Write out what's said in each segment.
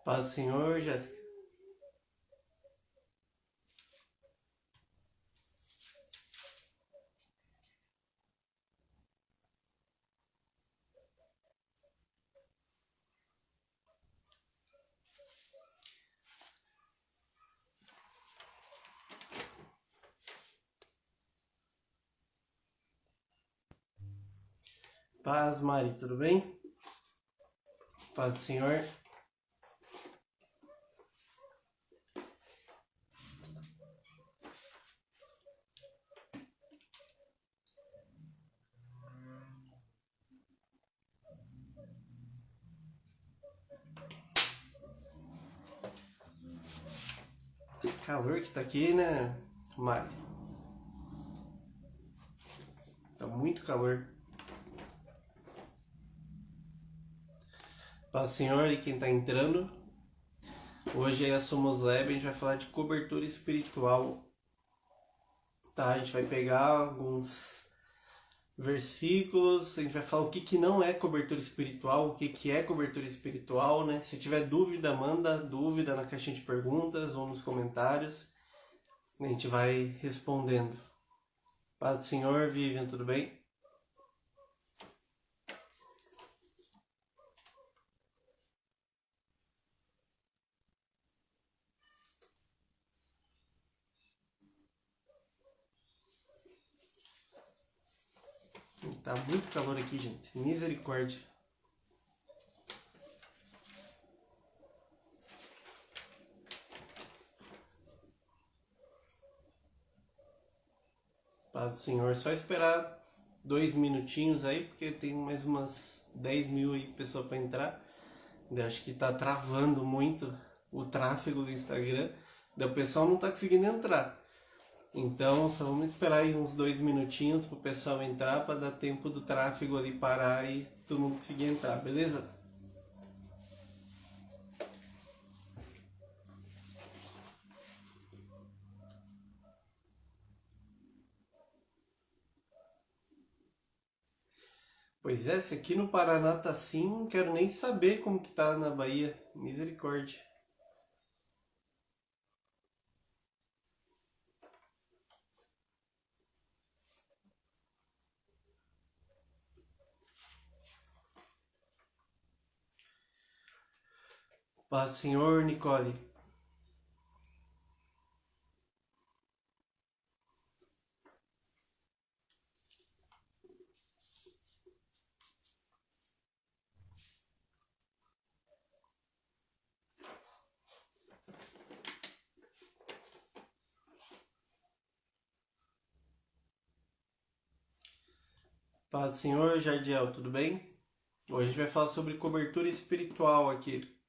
Paz do Senhor, Jéssica. Paz, Mari, tudo bem? Paz do Senhor. Que calor que tá aqui, né, Mari? Tá muito calor. Paz do Senhor e quem tá entrando. Hoje aí a Somos Lab a gente vai falar de cobertura espiritual. Tá, a gente vai pegar alguns versículos, a gente vai falar o que não é cobertura espiritual, o que é cobertura espiritual, né? Se tiver dúvida, manda dúvida na caixinha de perguntas ou nos comentários. A gente vai respondendo. Paz do Senhor, Vivian, tudo bem? Tá muito calor aqui, gente. Misericórdia. Paz do Senhor. Só esperar 2 minutinhos aí, porque tem mais umas 10 mil aí pessoas para entrar. Eu acho que tá travando muito o tráfego do Instagram. Daí o pessoal não tá conseguindo entrar. Então só vamos esperar aí uns 2 minutinhos pro pessoal entrar para dar tempo do tráfego ali parar e todo mundo conseguir entrar, beleza? Pois é, se aqui no Paraná tá assim, não quero nem saber como que tá na Bahia. Misericórdia. Paz, Senhor, Nicole. Paz, Senhor, Jardiel, tudo bem? Hoje a gente vai falar sobre cobertura espiritual aqui.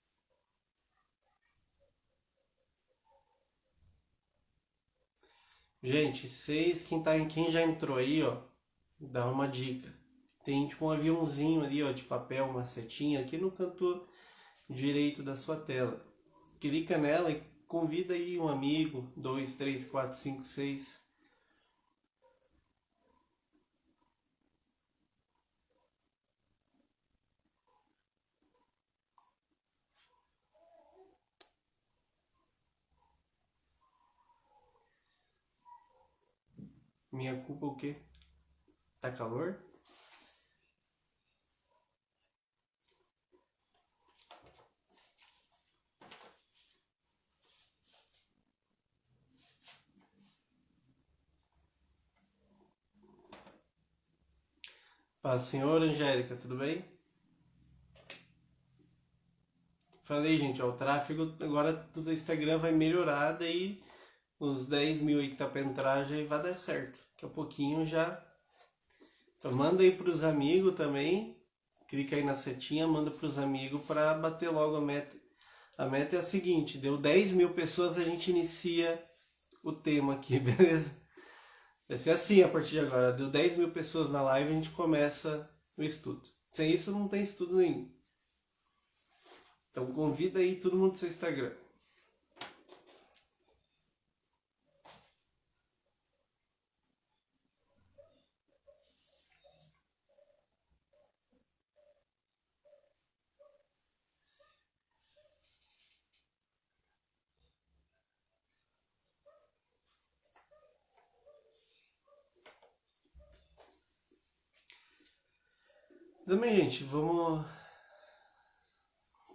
Gente, quem já entrou aí, ó, dá uma dica. Tem tipo um aviãozinho ali, ó, de papel, uma setinha aqui no canto direito da sua tela. Clica nela e convida aí um amigo, dois, três, quatro, cinco, seis. Minha culpa o quê? Tá calor? Paz, Senhor, Angélica, tudo bem? Falei, gente, ó, o tráfego agora do Instagram vai melhorar, daí os 10 mil aí que tá pra entrar já vai dar certo. Daqui a pouquinho já. Então manda aí pros amigos também. Clica aí na setinha, manda pros amigos pra bater logo a meta. A meta é a seguinte, deu 10 mil pessoas, a gente inicia o tema aqui, beleza? Vai ser assim a partir de agora. Deu 10 mil pessoas na live, a gente começa o estudo. Sem isso não tem estudo nenhum. Então convida aí todo mundo do seu Instagram. Também, gente, vamos.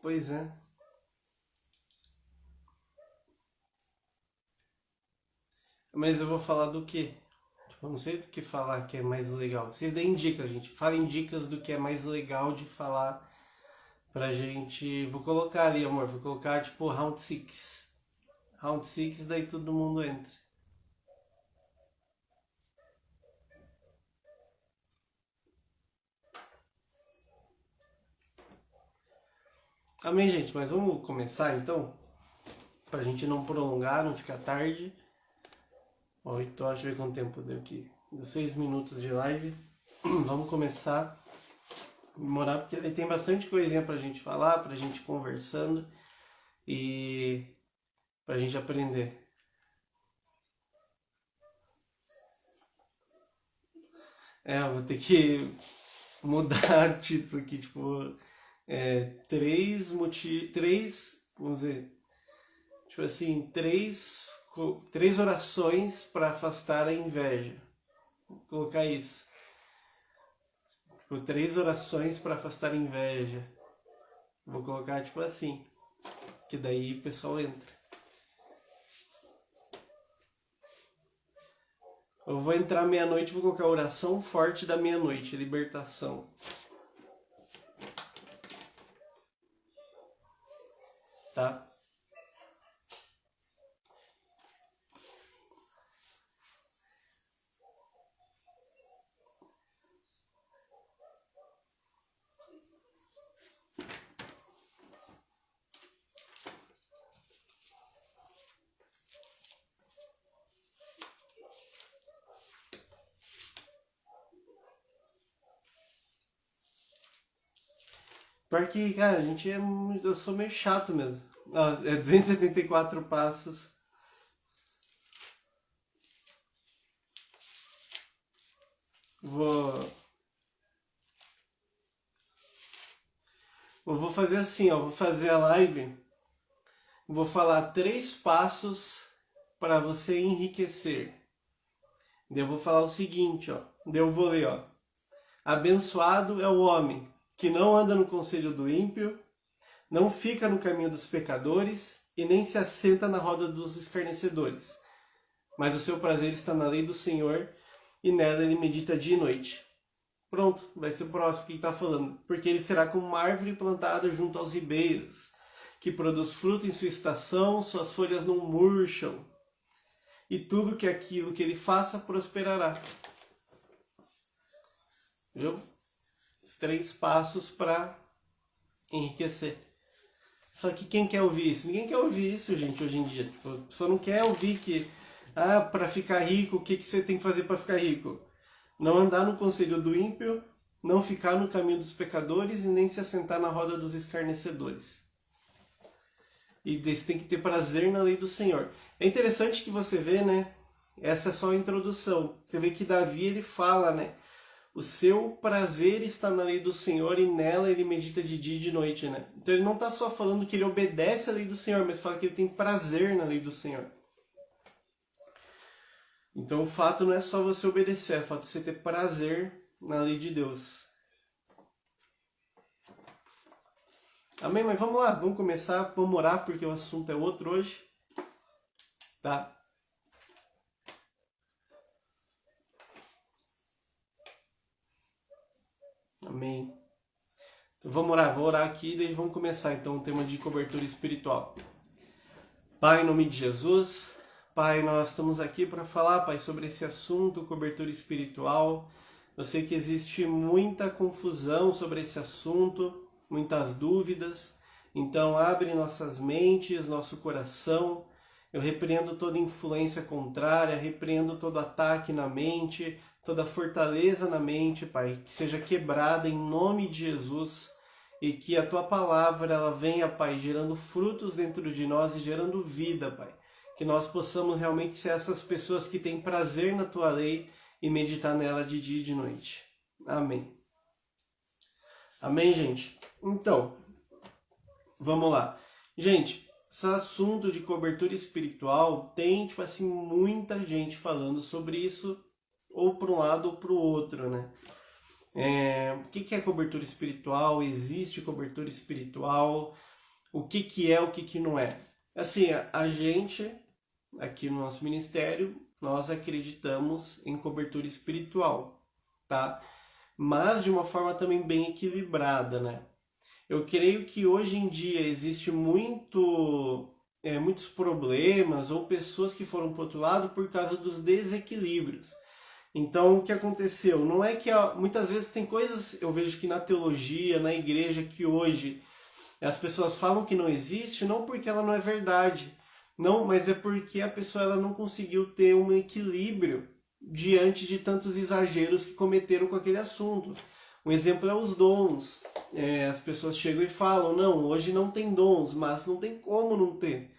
Pois é. Mas eu vou falar do quê? Tipo, eu não sei do que falar que é mais legal. Vocês deem dicas, gente. Falem dicas do que é mais legal de falar pra gente. Vou colocar ali, amor. Vou colocar tipo round 6. Round 6, daí todo mundo entra. Amém, gente. Mas vamos começar então? Pra gente não prolongar, não ficar tarde. 8 horas, deixa eu ver quanto tempo deu aqui. Deu 6 minutos de live. Vamos começar. Demorar, porque aí tem bastante coisinha pra gente falar, pra gente conversando e pra gente aprender. Eu vou ter que mudar o título aqui, tipo, três, vamos dizer, tipo assim, três orações para afastar a inveja. Vou colocar isso. Tipo, 3 orações para afastar a inveja. Vou colocar tipo assim, que daí o pessoal entra. Eu vou entrar meia-noite, vou colocar oração forte da meia-noite, libertação. Tá? Porque, cara, a gente é. Eu sou meio chato mesmo. Ó, é 274 passos. Vou. Eu vou fazer assim, ó. Vou fazer a live. Vou falar 3 passos para você enriquecer. Daí eu vou falar o seguinte, ó. Daí eu vou ler, ó. Abençoado é o homem que não anda no conselho do ímpio, não fica no caminho dos pecadores e nem se assenta na roda dos escarnecedores. Mas o seu prazer está na lei do Senhor e nela ele medita dia e noite. Pronto, vai ser o próximo que está falando. Porque ele será como uma árvore plantada junto aos ribeiros, que produz fruto em sua estação, suas folhas não murcham, e tudo que aquilo que ele faça prosperará. Viu? Os 3 passos para enriquecer. Só que quem quer ouvir isso? Ninguém quer ouvir isso, gente, hoje em dia. Tipo, a pessoa não quer ouvir que, para ficar rico, o que você tem que fazer para ficar rico? Não andar no conselho do ímpio, não ficar no caminho dos pecadores e nem se assentar na roda dos escarnecedores. E você tem que ter prazer na lei do Senhor. É interessante que você vê, né? Essa é só a introdução. Você vê que Davi, ele fala, né? O seu prazer está na lei do Senhor e nela ele medita de dia e de noite, né? Então ele não está só falando que ele obedece à lei do Senhor, mas fala que ele tem prazer na lei do Senhor. Então o fato não é só você obedecer, é o fato de você ter prazer na lei de Deus. Amém? Mas vamos lá, vamos começar, vamos orar porque o assunto é outro hoje. Tá? Amém. Então vamos orar, vou orar aqui e daí vamos começar então o tema de cobertura espiritual. Pai, em nome de Jesus, Pai, nós estamos aqui para falar, Pai, sobre esse assunto, cobertura espiritual. Eu sei que existe muita confusão sobre esse assunto, muitas dúvidas, então abre nossas mentes, nosso coração. Eu repreendo toda influência contrária, repreendo todo ataque na mente, toda fortaleza na mente, Pai, que seja quebrada em nome de Jesus e que a Tua palavra ela venha, Pai, gerando frutos dentro de nós e gerando vida, Pai. Que nós possamos realmente ser essas pessoas que têm prazer na Tua lei e meditar nela de dia e de noite. Amém. Amém, gente? Então, vamos lá. Gente, esse assunto de cobertura espiritual tem, tipo assim, muita gente falando sobre isso, ou para um lado ou para o outro, né? O que é cobertura espiritual? Existe cobertura espiritual? O que é, o que não é? Assim, a gente, aqui no nosso ministério, nós acreditamos em cobertura espiritual, tá? Mas de uma forma também bem equilibrada, né? Eu creio que hoje em dia existe muitos problemas ou pessoas que foram para o outro lado por causa dos desequilíbrios. Então, o que aconteceu? Não é que muitas vezes tem coisas, eu vejo que na teologia, na igreja, que hoje as pessoas falam que não existe, não porque ela não é verdade, não, mas é porque a pessoa ela não conseguiu ter um equilíbrio diante de tantos exageros que cometeram com aquele assunto. Um exemplo é os dons. As pessoas chegam e falam, não, hoje não tem dons, mas não tem como não ter.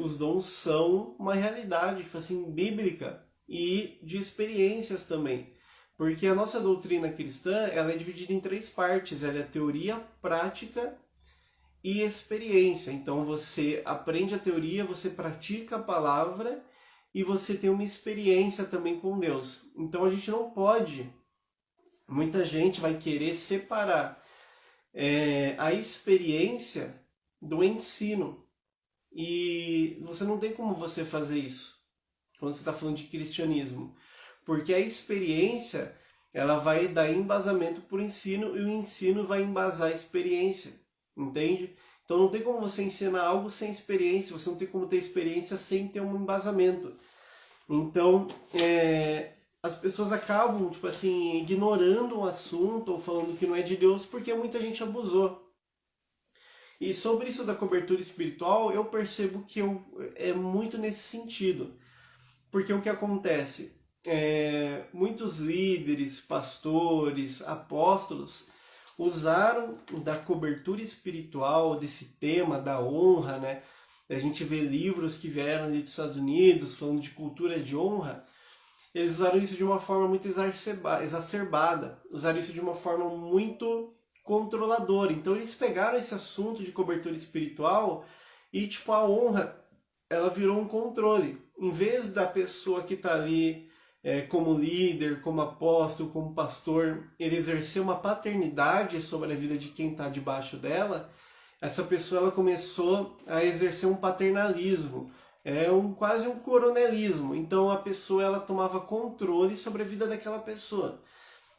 Os dons são uma realidade, tipo assim, bíblica e de experiências também. Porque a nossa doutrina cristã ela é dividida em 3 partes. Ela é teoria, prática e experiência. Então você aprende a teoria, você pratica a palavra e você tem uma experiência também com Deus. Então a gente não pode, muita gente vai querer separar a experiência do ensino. E você não tem como você fazer isso quando você está falando de cristianismo. Porque a experiência ela vai dar embasamento para o ensino e o ensino vai embasar a experiência. Entende? Então não tem como você ensinar algo sem experiência, você não tem como ter experiência sem ter um embasamento. Então, as pessoas acabam, tipo assim, ignorando o assunto ou falando que não é de Deus porque muita gente abusou. E sobre isso da cobertura espiritual, eu percebo que é muito nesse sentido. Porque o que acontece? Muitos líderes, pastores, apóstolos usaram da cobertura espiritual, desse tema da honra, né? A gente vê livros que vieram ali dos Estados Unidos falando de cultura de honra. Eles usaram isso de uma forma muito exacerbada, usaram isso de uma forma muito controladora. Então eles pegaram esse assunto de cobertura espiritual e tipo a honra, ela virou um controle. Em vez da pessoa que está ali como líder, como apóstolo, como pastor, ele exercer uma paternidade sobre a vida de quem está debaixo dela, essa pessoa ela começou a exercer um paternalismo, quase um coronelismo. Então a pessoa ela tomava controle sobre a vida daquela pessoa.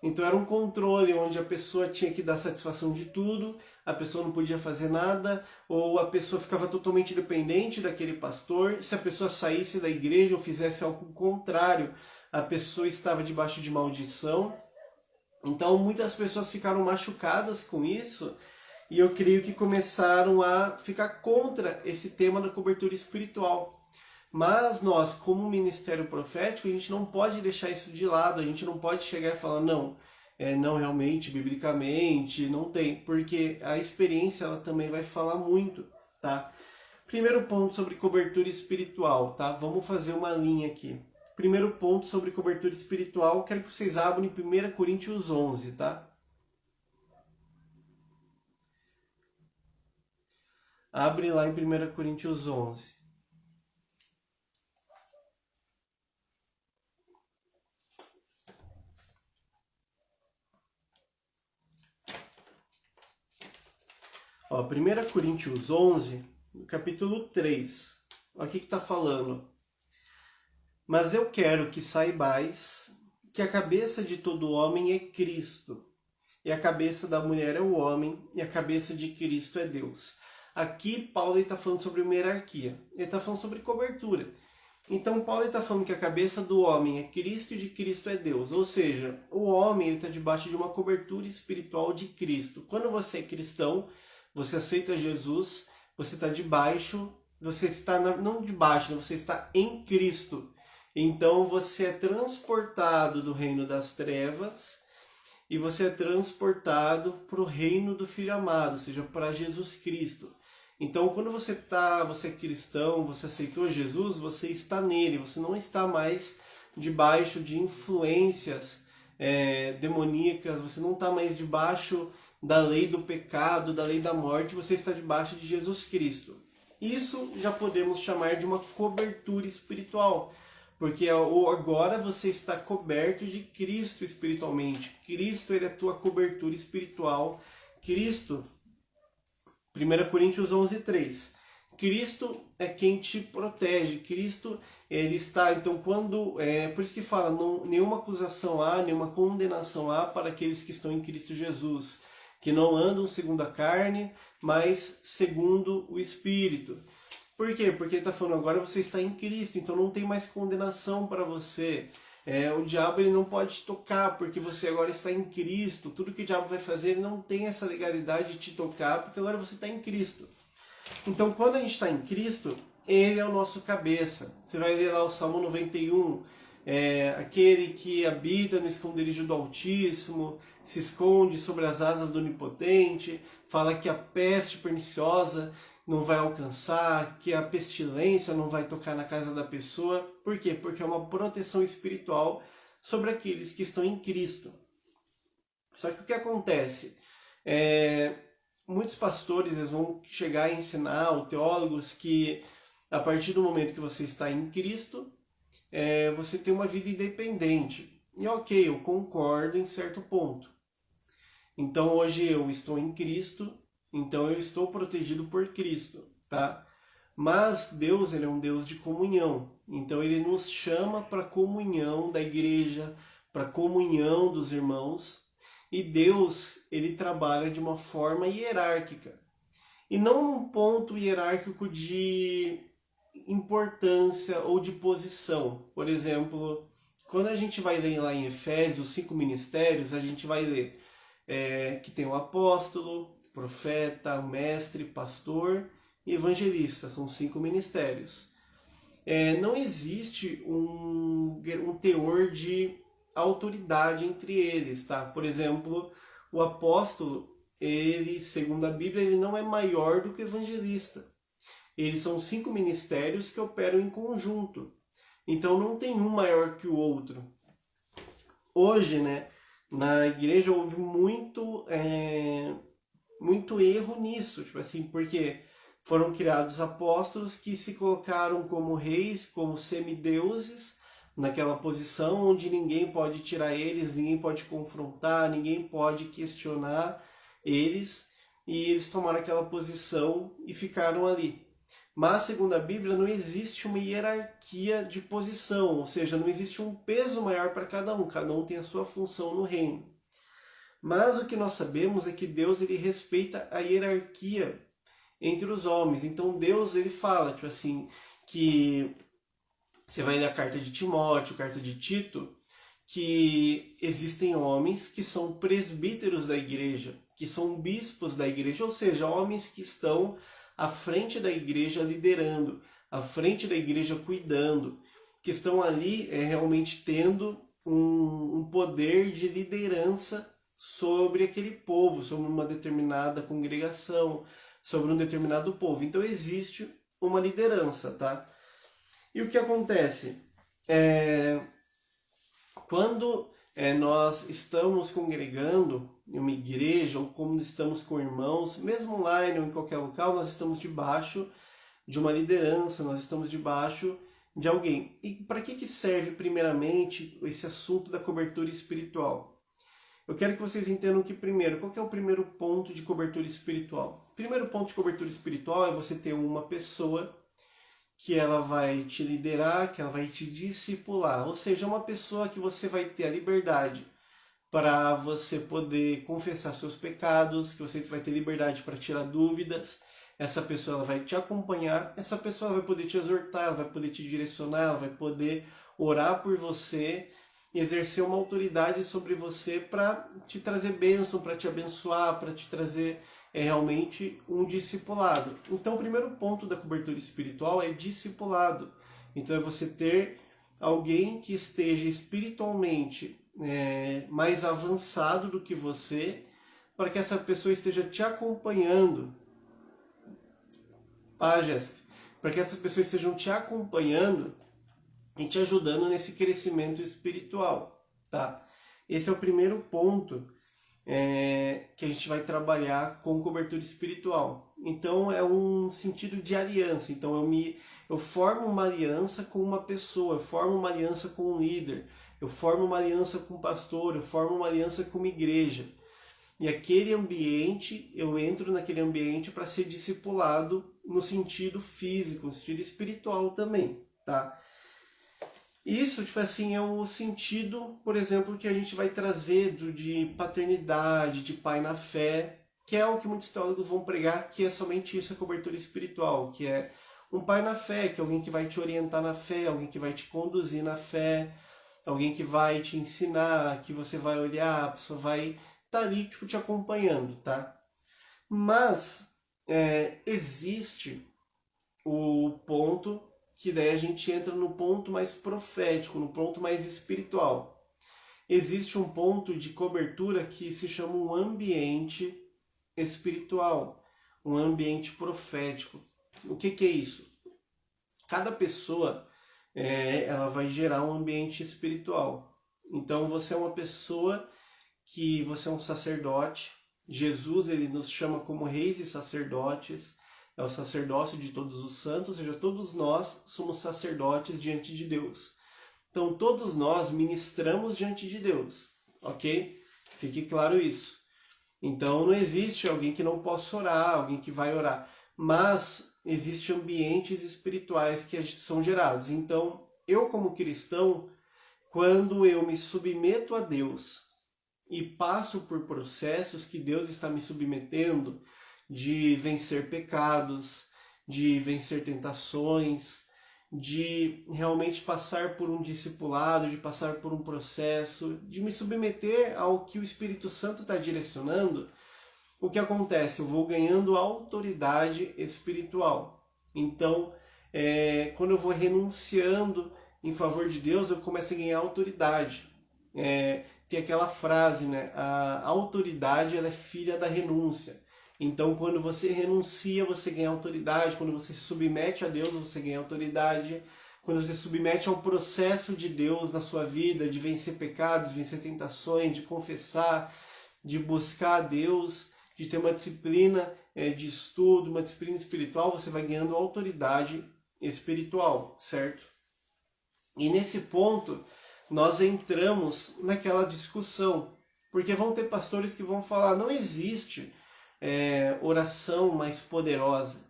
Então era um controle onde a pessoa tinha que dar satisfação de tudo, a pessoa não podia fazer nada, ou a pessoa ficava totalmente dependente daquele pastor. Se a pessoa saísse da igreja ou fizesse algo contrário, a pessoa estava debaixo de maldição. Então muitas pessoas ficaram machucadas com isso, e eu creio que começaram a ficar contra esse tema da cobertura espiritual. Mas nós, como ministério profético, a gente não pode deixar isso de lado, a gente não pode chegar e falar, não, não realmente, biblicamente, não tem, porque a experiência ela também vai falar muito, tá? Primeiro ponto sobre cobertura espiritual, tá? Vamos fazer uma linha aqui. Primeiro ponto sobre cobertura espiritual, quero que vocês abram em 1 Coríntios 11, tá? Abre lá em 1 Coríntios 11. Ó, 1 Coríntios 11, capítulo 3. Olha o que está falando. Mas eu quero que saibais que a cabeça de todo homem é Cristo, e a cabeça da mulher é o homem, e a cabeça de Cristo é Deus. Aqui Paulo está falando sobre uma hierarquia, ele está falando sobre cobertura. Então Paulo está falando que a cabeça do homem é Cristo e de Cristo é Deus. Ou seja, o homem está debaixo de uma cobertura espiritual de Cristo. Quando você é cristão, você aceita Jesus, você está debaixo, você está, não debaixo, você está em Cristo. Então você é transportado do reino das trevas e você é transportado para o reino do Filho amado, ou seja, para Jesus Cristo. Então quando você é cristão, você aceitou Jesus, você está nele, você não está mais debaixo de influências demoníacas, você não está mais debaixo da lei do pecado, da lei da morte, você está debaixo de Jesus Cristo. Isso já podemos chamar de uma cobertura espiritual, Porque agora você está coberto de Cristo espiritualmente. Cristo, ele é a tua cobertura espiritual. Cristo, 1 Coríntios 11:3. Cristo é quem te protege. Cristo, ele está... Então, por isso que fala, não, nenhuma acusação há, nenhuma condenação há para aqueles que estão em Cristo Jesus, que não andam segundo a carne, mas segundo o Espírito. Por quê? Porque ele está falando, agora você está em Cristo, então não tem mais condenação para você. O diabo, ele não pode te tocar, porque você agora está em Cristo. Tudo que o diabo vai fazer, ele não tem essa legalidade de te tocar, porque agora você está em Cristo. Então, quando a gente está em Cristo, ele é o nosso cabeça. Você vai ler lá o Salmo 91, aquele que habita no esconderijo do Altíssimo, se esconde sobre as asas do Onipotente, fala que a peste perniciosa não vai alcançar, que a pestilência não vai tocar na casa da pessoa. Por quê? Porque é uma proteção espiritual sobre aqueles que estão em Cristo. Só que o que acontece? Muitos pastores, eles vão chegar a ensinar, ou teólogos, que a partir do momento que você está em Cristo, você tem uma vida independente. E ok, eu concordo em certo ponto. Então hoje eu estou em Cristo, então eu estou protegido por Cristo, tá? Mas Deus, ele é um Deus de comunhão. Então ele nos chama para a comunhão da igreja, para a comunhão dos irmãos. E Deus, ele trabalha de uma forma hierárquica. E não um ponto hierárquico de importância ou de posição. Por exemplo, quando a gente vai ler lá em Efésios 5 ministérios, a gente vai ler que tem o apóstolo, profeta, mestre, pastor e evangelista. São 5 ministérios. Não existe um teor de autoridade entre eles, tá? Por exemplo, o apóstolo, ele, segundo a Bíblia, ele não é maior do que o evangelista. Eles são 5 ministérios que operam em conjunto. Então não tem um maior que o outro. Hoje, né, na igreja houve muito erro nisso, tipo assim, porque foram criados apóstolos que se colocaram como reis, como semideuses, naquela posição onde ninguém pode tirar eles, ninguém pode confrontar, ninguém pode questionar eles, e eles tomaram aquela posição e ficaram ali. Mas, segundo a Bíblia, não existe uma hierarquia de posição, ou seja, não existe um peso maior para cada um tem a sua função no reino. Mas o que nós sabemos é que Deus, ele respeita a hierarquia entre os homens. Então Deus, ele fala, tipo assim, que você vai ler a carta de Timóteo, a carta de Tito, que existem homens que são presbíteros da igreja, que são bispos da igreja, ou seja, homens que estão à frente da igreja liderando, à frente da igreja cuidando, que estão ali realmente tendo um poder de liderança sobre aquele povo, sobre uma determinada congregação, sobre um determinado povo. Então existe uma liderança, tá? E o que acontece? Quando nós estamos congregando em uma igreja, ou quando estamos com irmãos, mesmo online ou em qualquer local, nós estamos debaixo de uma liderança, nós estamos debaixo de alguém. E para que serve primeiramente esse assunto da cobertura espiritual? Eu quero que vocês entendam que primeiro, qual que é o primeiro ponto de cobertura espiritual? O primeiro ponto de cobertura espiritual é você ter uma pessoa que ela vai te liderar, que ela vai te discipular. Ou seja, uma pessoa que você vai ter a liberdade para você poder confessar seus pecados, que você vai ter liberdade para tirar dúvidas. Essa pessoa ela vai te acompanhar, essa pessoa vai poder te exortar, ela vai poder te direcionar, ela vai poder orar por você, exercer uma autoridade sobre você para te trazer bênção, para te abençoar, para te trazer realmente um discipulado. Então o primeiro ponto da cobertura espiritual é discipulado. Então é você ter alguém que esteja espiritualmente mais avançado do que você, para que essa pessoa esteja te acompanhando. Jéssica, para que essas pessoas estejam te acompanhando e te ajudando nesse crescimento espiritual, tá? Esse é o primeiro ponto que a gente vai trabalhar com cobertura espiritual. Então é um sentido de aliança. Então eu formo uma aliança com uma pessoa, eu formo uma aliança com um líder, eu formo uma aliança com um pastor, eu formo uma aliança com uma igreja. E aquele ambiente, eu entro naquele ambiente para ser discipulado no sentido físico, no sentido espiritual também, tá? Isso, tipo assim, é o sentido, por exemplo, que a gente vai trazer de paternidade, de pai na fé, que é o que muitos teólogos vão pregar, que é somente isso, a cobertura espiritual, que é um pai na fé, que é alguém que vai te orientar na fé, alguém que vai te conduzir na fé, alguém que vai te ensinar, que você vai olhar, a pessoa vai estar ali, tipo, te acompanhando, tá? Mas existe o ponto que daí a gente entra no ponto mais profético, no ponto mais espiritual. Existe um ponto de cobertura que se chama um ambiente espiritual, um ambiente profético. O que é isso? Cada pessoa ela vai gerar um ambiente espiritual. Então você é uma pessoa que você é um sacerdote. Jesus ele nos chama como reis e sacerdotes. É o sacerdócio de todos os santos, ou seja, todos nós somos sacerdotes diante de Deus. Então, todos nós ministramos diante de Deus, ok? Fique claro isso. Então, não existe alguém que não possa orar, alguém que vai orar, mas existem ambientes espirituais que são gerados. Então, eu como cristão, quando eu me submeto a Deus e passo por processos que Deus está me submetendo, de vencer pecados, de vencer tentações, de realmente passar por um discipulado, de passar por um processo, de me submeter ao que o Espírito Santo está direcionando, o que acontece? Eu vou ganhando autoridade espiritual. Então, quando eu vou renunciando em favor de Deus, eu começo a ganhar autoridade. Tem aquela frase, né? A autoridade ela é filha da renúncia. Então, quando você renuncia, você ganha autoridade. Quando você se submete a Deus, você ganha autoridade. Quando você se submete ao processo de Deus na sua vida, de vencer pecados, vencer tentações, de confessar, de buscar a Deus, de ter uma disciplina de estudo, uma disciplina espiritual, você vai ganhando autoridade espiritual, certo? E nesse ponto, nós entramos naquela discussão. Porque vão ter pastores que vão falar, não existe oração mais poderosa.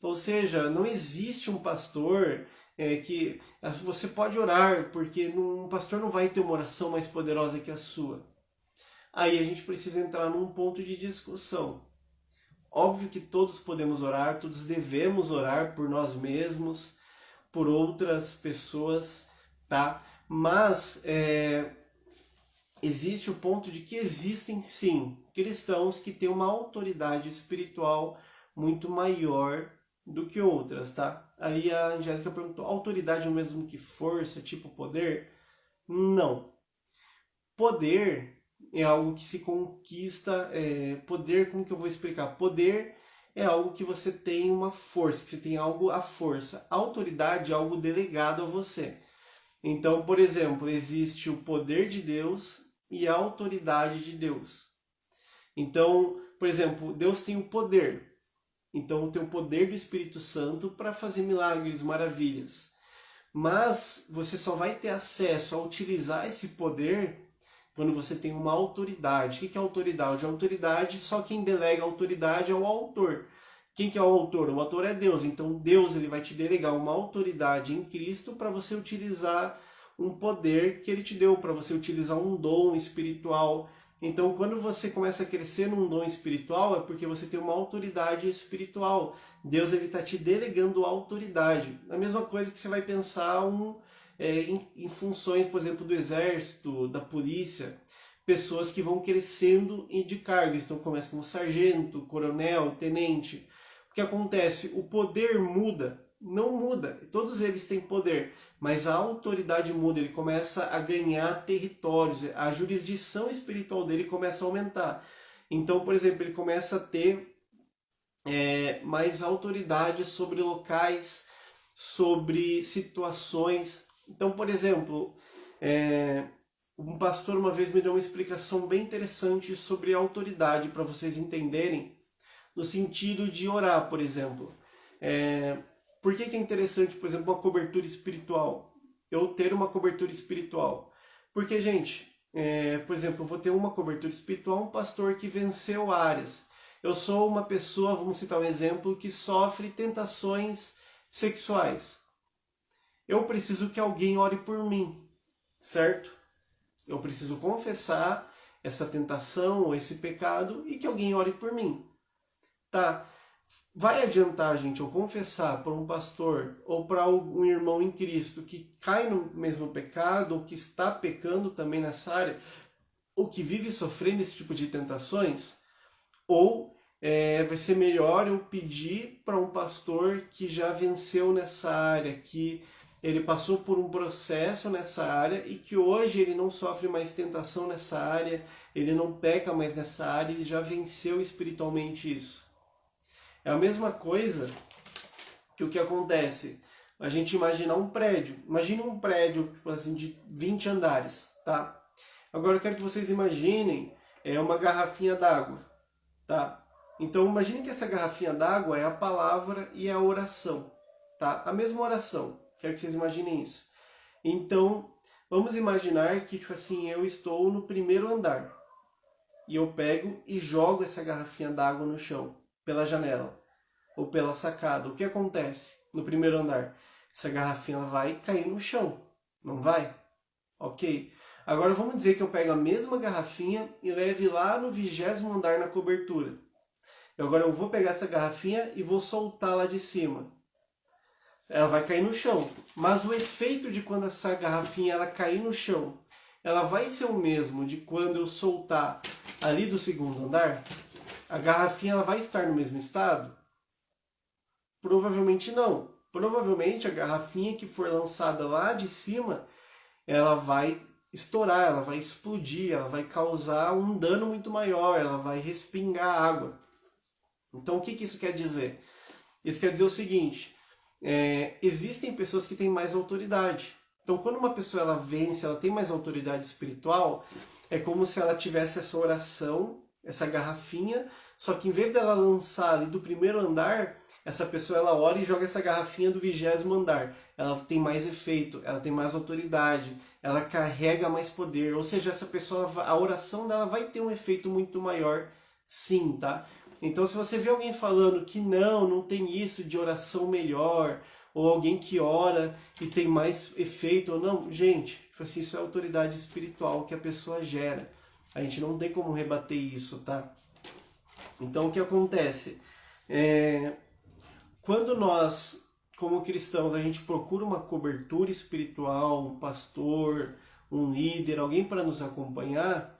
Ou seja, não existe um pastor que você pode orar, porque um pastor não vai ter uma oração mais poderosa que a sua. Aí a gente precisa entrar num ponto de discussão. Óbvio que todos podemos orar, todos devemos orar por nós mesmos, por outras pessoas, tá? Mas existe o ponto de que existem sim cristãos que têm uma autoridade espiritual muito maior do que outras, tá? Aí a Angélica perguntou, autoridade é o mesmo que força, tipo poder? Não. Poder é algo que se conquista, poder, como que eu vou explicar? Poder é algo que você tem uma força, que você tem algo à força. Autoridade é algo delegado a você. Então, por exemplo, existe o poder de Deus e a autoridade de Deus. Então, por exemplo, Deus tem o poder. Então, tem o poder do Espírito Santo para fazer milagres, maravilhas. Mas você só vai ter acesso a utilizar esse poder quando você tem uma autoridade. O que é autoridade? A autoridade, só quem delega a autoridade é o autor. Quem que é o autor? O autor é Deus. Então Deus ele vai te delegar uma autoridade em Cristo para você utilizar um poder que ele te deu, para você utilizar um dom espiritual. Então quando você começa a crescer num dom espiritual é porque você tem uma autoridade espiritual. Deus ele está te delegando autoridade. A mesma coisa que você vai pensar em funções, por exemplo, do exército, da polícia, pessoas que vão crescendo de cargos. Então começa como sargento, coronel, tenente. O que acontece? O poder muda? Não muda. Todos eles têm poder, mas a autoridade muda. Ele começa a ganhar territórios. A jurisdição espiritual dele começa a aumentar. Então, por exemplo, ele começa a ter mais autoridade sobre locais, sobre situações. Então, por exemplo, Um pastor uma vez me deu uma explicação bem interessante sobre autoridade, para vocês entenderem, no sentido de orar, por exemplo. Por que é interessante, por exemplo, uma cobertura espiritual? Eu ter uma cobertura espiritual. Porque, gente, por exemplo, eu vou ter uma cobertura espiritual, um pastor que venceu áreas. Eu sou uma pessoa, vamos citar um exemplo, que sofre tentações sexuais. Eu preciso que alguém ore por mim, certo? Eu preciso confessar essa tentação ou esse pecado e que alguém ore por mim. Tá? Vai adiantar, gente, eu confessar para um pastor ou para um irmão em Cristo que cai no mesmo pecado ou que está pecando também nessa área, ou que vive sofrendo esse tipo de tentações? Ou vai ser melhor eu pedir para um pastor que já venceu nessa área, que ele passou por um processo nessa área e que hoje ele não sofre mais tentação nessa área, ele não peca mais nessa área e já venceu espiritualmente isso. É a mesma coisa que o que acontece, a gente imaginar um prédio. Imagine um prédio tipo assim, de 20 andares, tá? Agora eu quero que vocês imaginem uma garrafinha d'água, tá? Então imagine que essa garrafinha d'água é a palavra e a oração, tá? A mesma oração. Quero que vocês imaginem isso. Então, vamos imaginar que tipo assim, eu estou no primeiro andar e eu pego e jogo essa garrafinha d'água no chão, pela janela ou pela sacada. O que acontece no primeiro andar? Essa garrafinha vai cair no chão, não vai? Ok? Agora vamos dizer que eu pego a mesma garrafinha e leve lá no 20º andar na cobertura. Agora eu vou pegar essa garrafinha e vou soltar lá de cima. Ela vai cair no chão. Mas o efeito de quando essa garrafinha ela cair no chão, ela vai ser o mesmo de quando eu soltar ali do 2º andar? A garrafinha ela vai estar no mesmo estado? Provavelmente não. Provavelmente a garrafinha que for lançada lá de cima, ela vai estourar, ela vai explodir, ela vai causar um dano muito maior, ela vai respingar água. Então o que isso quer dizer? Isso quer dizer o seguinte, existem pessoas que têm mais autoridade. Então quando uma pessoa ela vence, ela tem mais autoridade espiritual, é como se ela tivesse essa oração, essa garrafinha, só que em vez dela lançar ali do primeiro andar, essa pessoa ela ora e joga essa garrafinha do 20º andar. Ela tem mais efeito, ela tem mais autoridade, ela carrega mais poder. Ou seja, essa pessoa, a oração dela vai ter um efeito muito maior, sim, tá? Então se você vê alguém falando que não tem isso de oração melhor, ou alguém que ora e tem mais efeito ou não, gente, tipo assim, isso é autoridade espiritual que a pessoa gera. A gente não tem como rebater isso, tá? Então o que acontece? Quando nós, como cristãos, a gente procura uma cobertura espiritual, um pastor, um líder, alguém para nos acompanhar,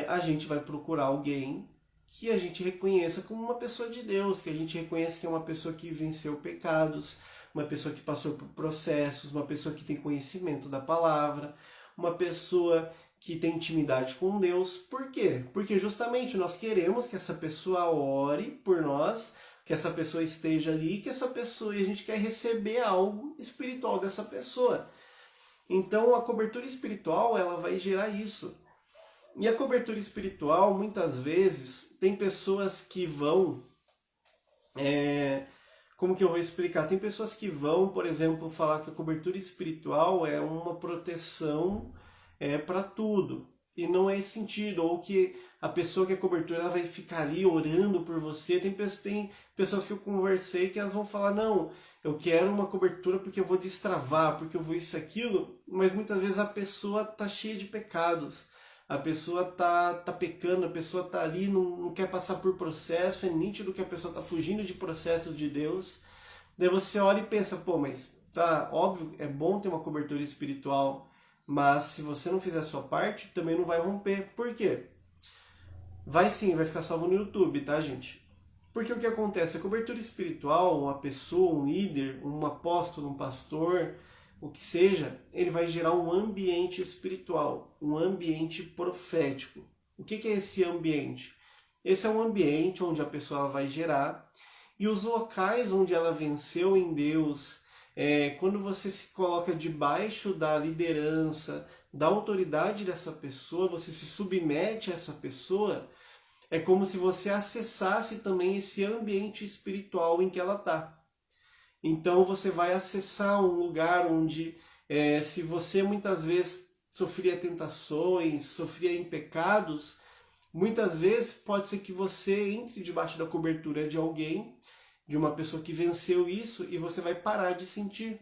a gente vai procurar alguém que a gente reconheça como uma pessoa de Deus, que a gente reconheça que é uma pessoa que venceu pecados, uma pessoa que passou por processos, uma pessoa que tem conhecimento da palavra, uma pessoa que tem intimidade com Deus. Por quê? Porque justamente nós queremos que essa pessoa ore por nós, que essa pessoa esteja ali, que essa pessoa, e a gente quer receber algo espiritual dessa pessoa. Então a cobertura espiritual ela vai gerar isso. E a cobertura espiritual, muitas vezes, tem pessoas que vão... como que eu vou explicar? Tem pessoas que vão, por exemplo, falar que a cobertura espiritual é uma proteção para tudo. E não é esse sentido. Ou que a pessoa que é cobertura ela vai ficar ali orando por você. Tem pessoas que eu conversei que elas vão falar, não, eu quero uma cobertura porque eu vou destravar, porque eu vou isso, aquilo. Mas muitas vezes a pessoa está cheia de pecados. A pessoa tá pecando, a pessoa tá ali, não quer passar por processo, é nítido que a pessoa tá fugindo de processos de Deus. Daí você olha e pensa, pô, mas tá, óbvio, é bom ter uma cobertura espiritual, mas se você não fizer a sua parte, também não vai romper. Por quê? Vai sim, vai ficar salvo no YouTube, tá, gente? Porque o que acontece? A cobertura espiritual, uma pessoa, um líder, um apóstolo, um pastor, o que seja, ele vai gerar um ambiente espiritual, um ambiente profético. O que é esse ambiente? Esse é um ambiente onde a pessoa vai gerar, e os locais onde ela venceu em Deus, quando você se coloca debaixo da liderança, da autoridade dessa pessoa, você se submete a essa pessoa, é como se você acessasse também esse ambiente espiritual em que ela está. Então você vai acessar um lugar onde, se você muitas vezes sofria tentações, sofria em pecados, muitas vezes pode ser que você entre debaixo da cobertura de alguém, de uma pessoa que venceu isso, e você vai parar de sentir.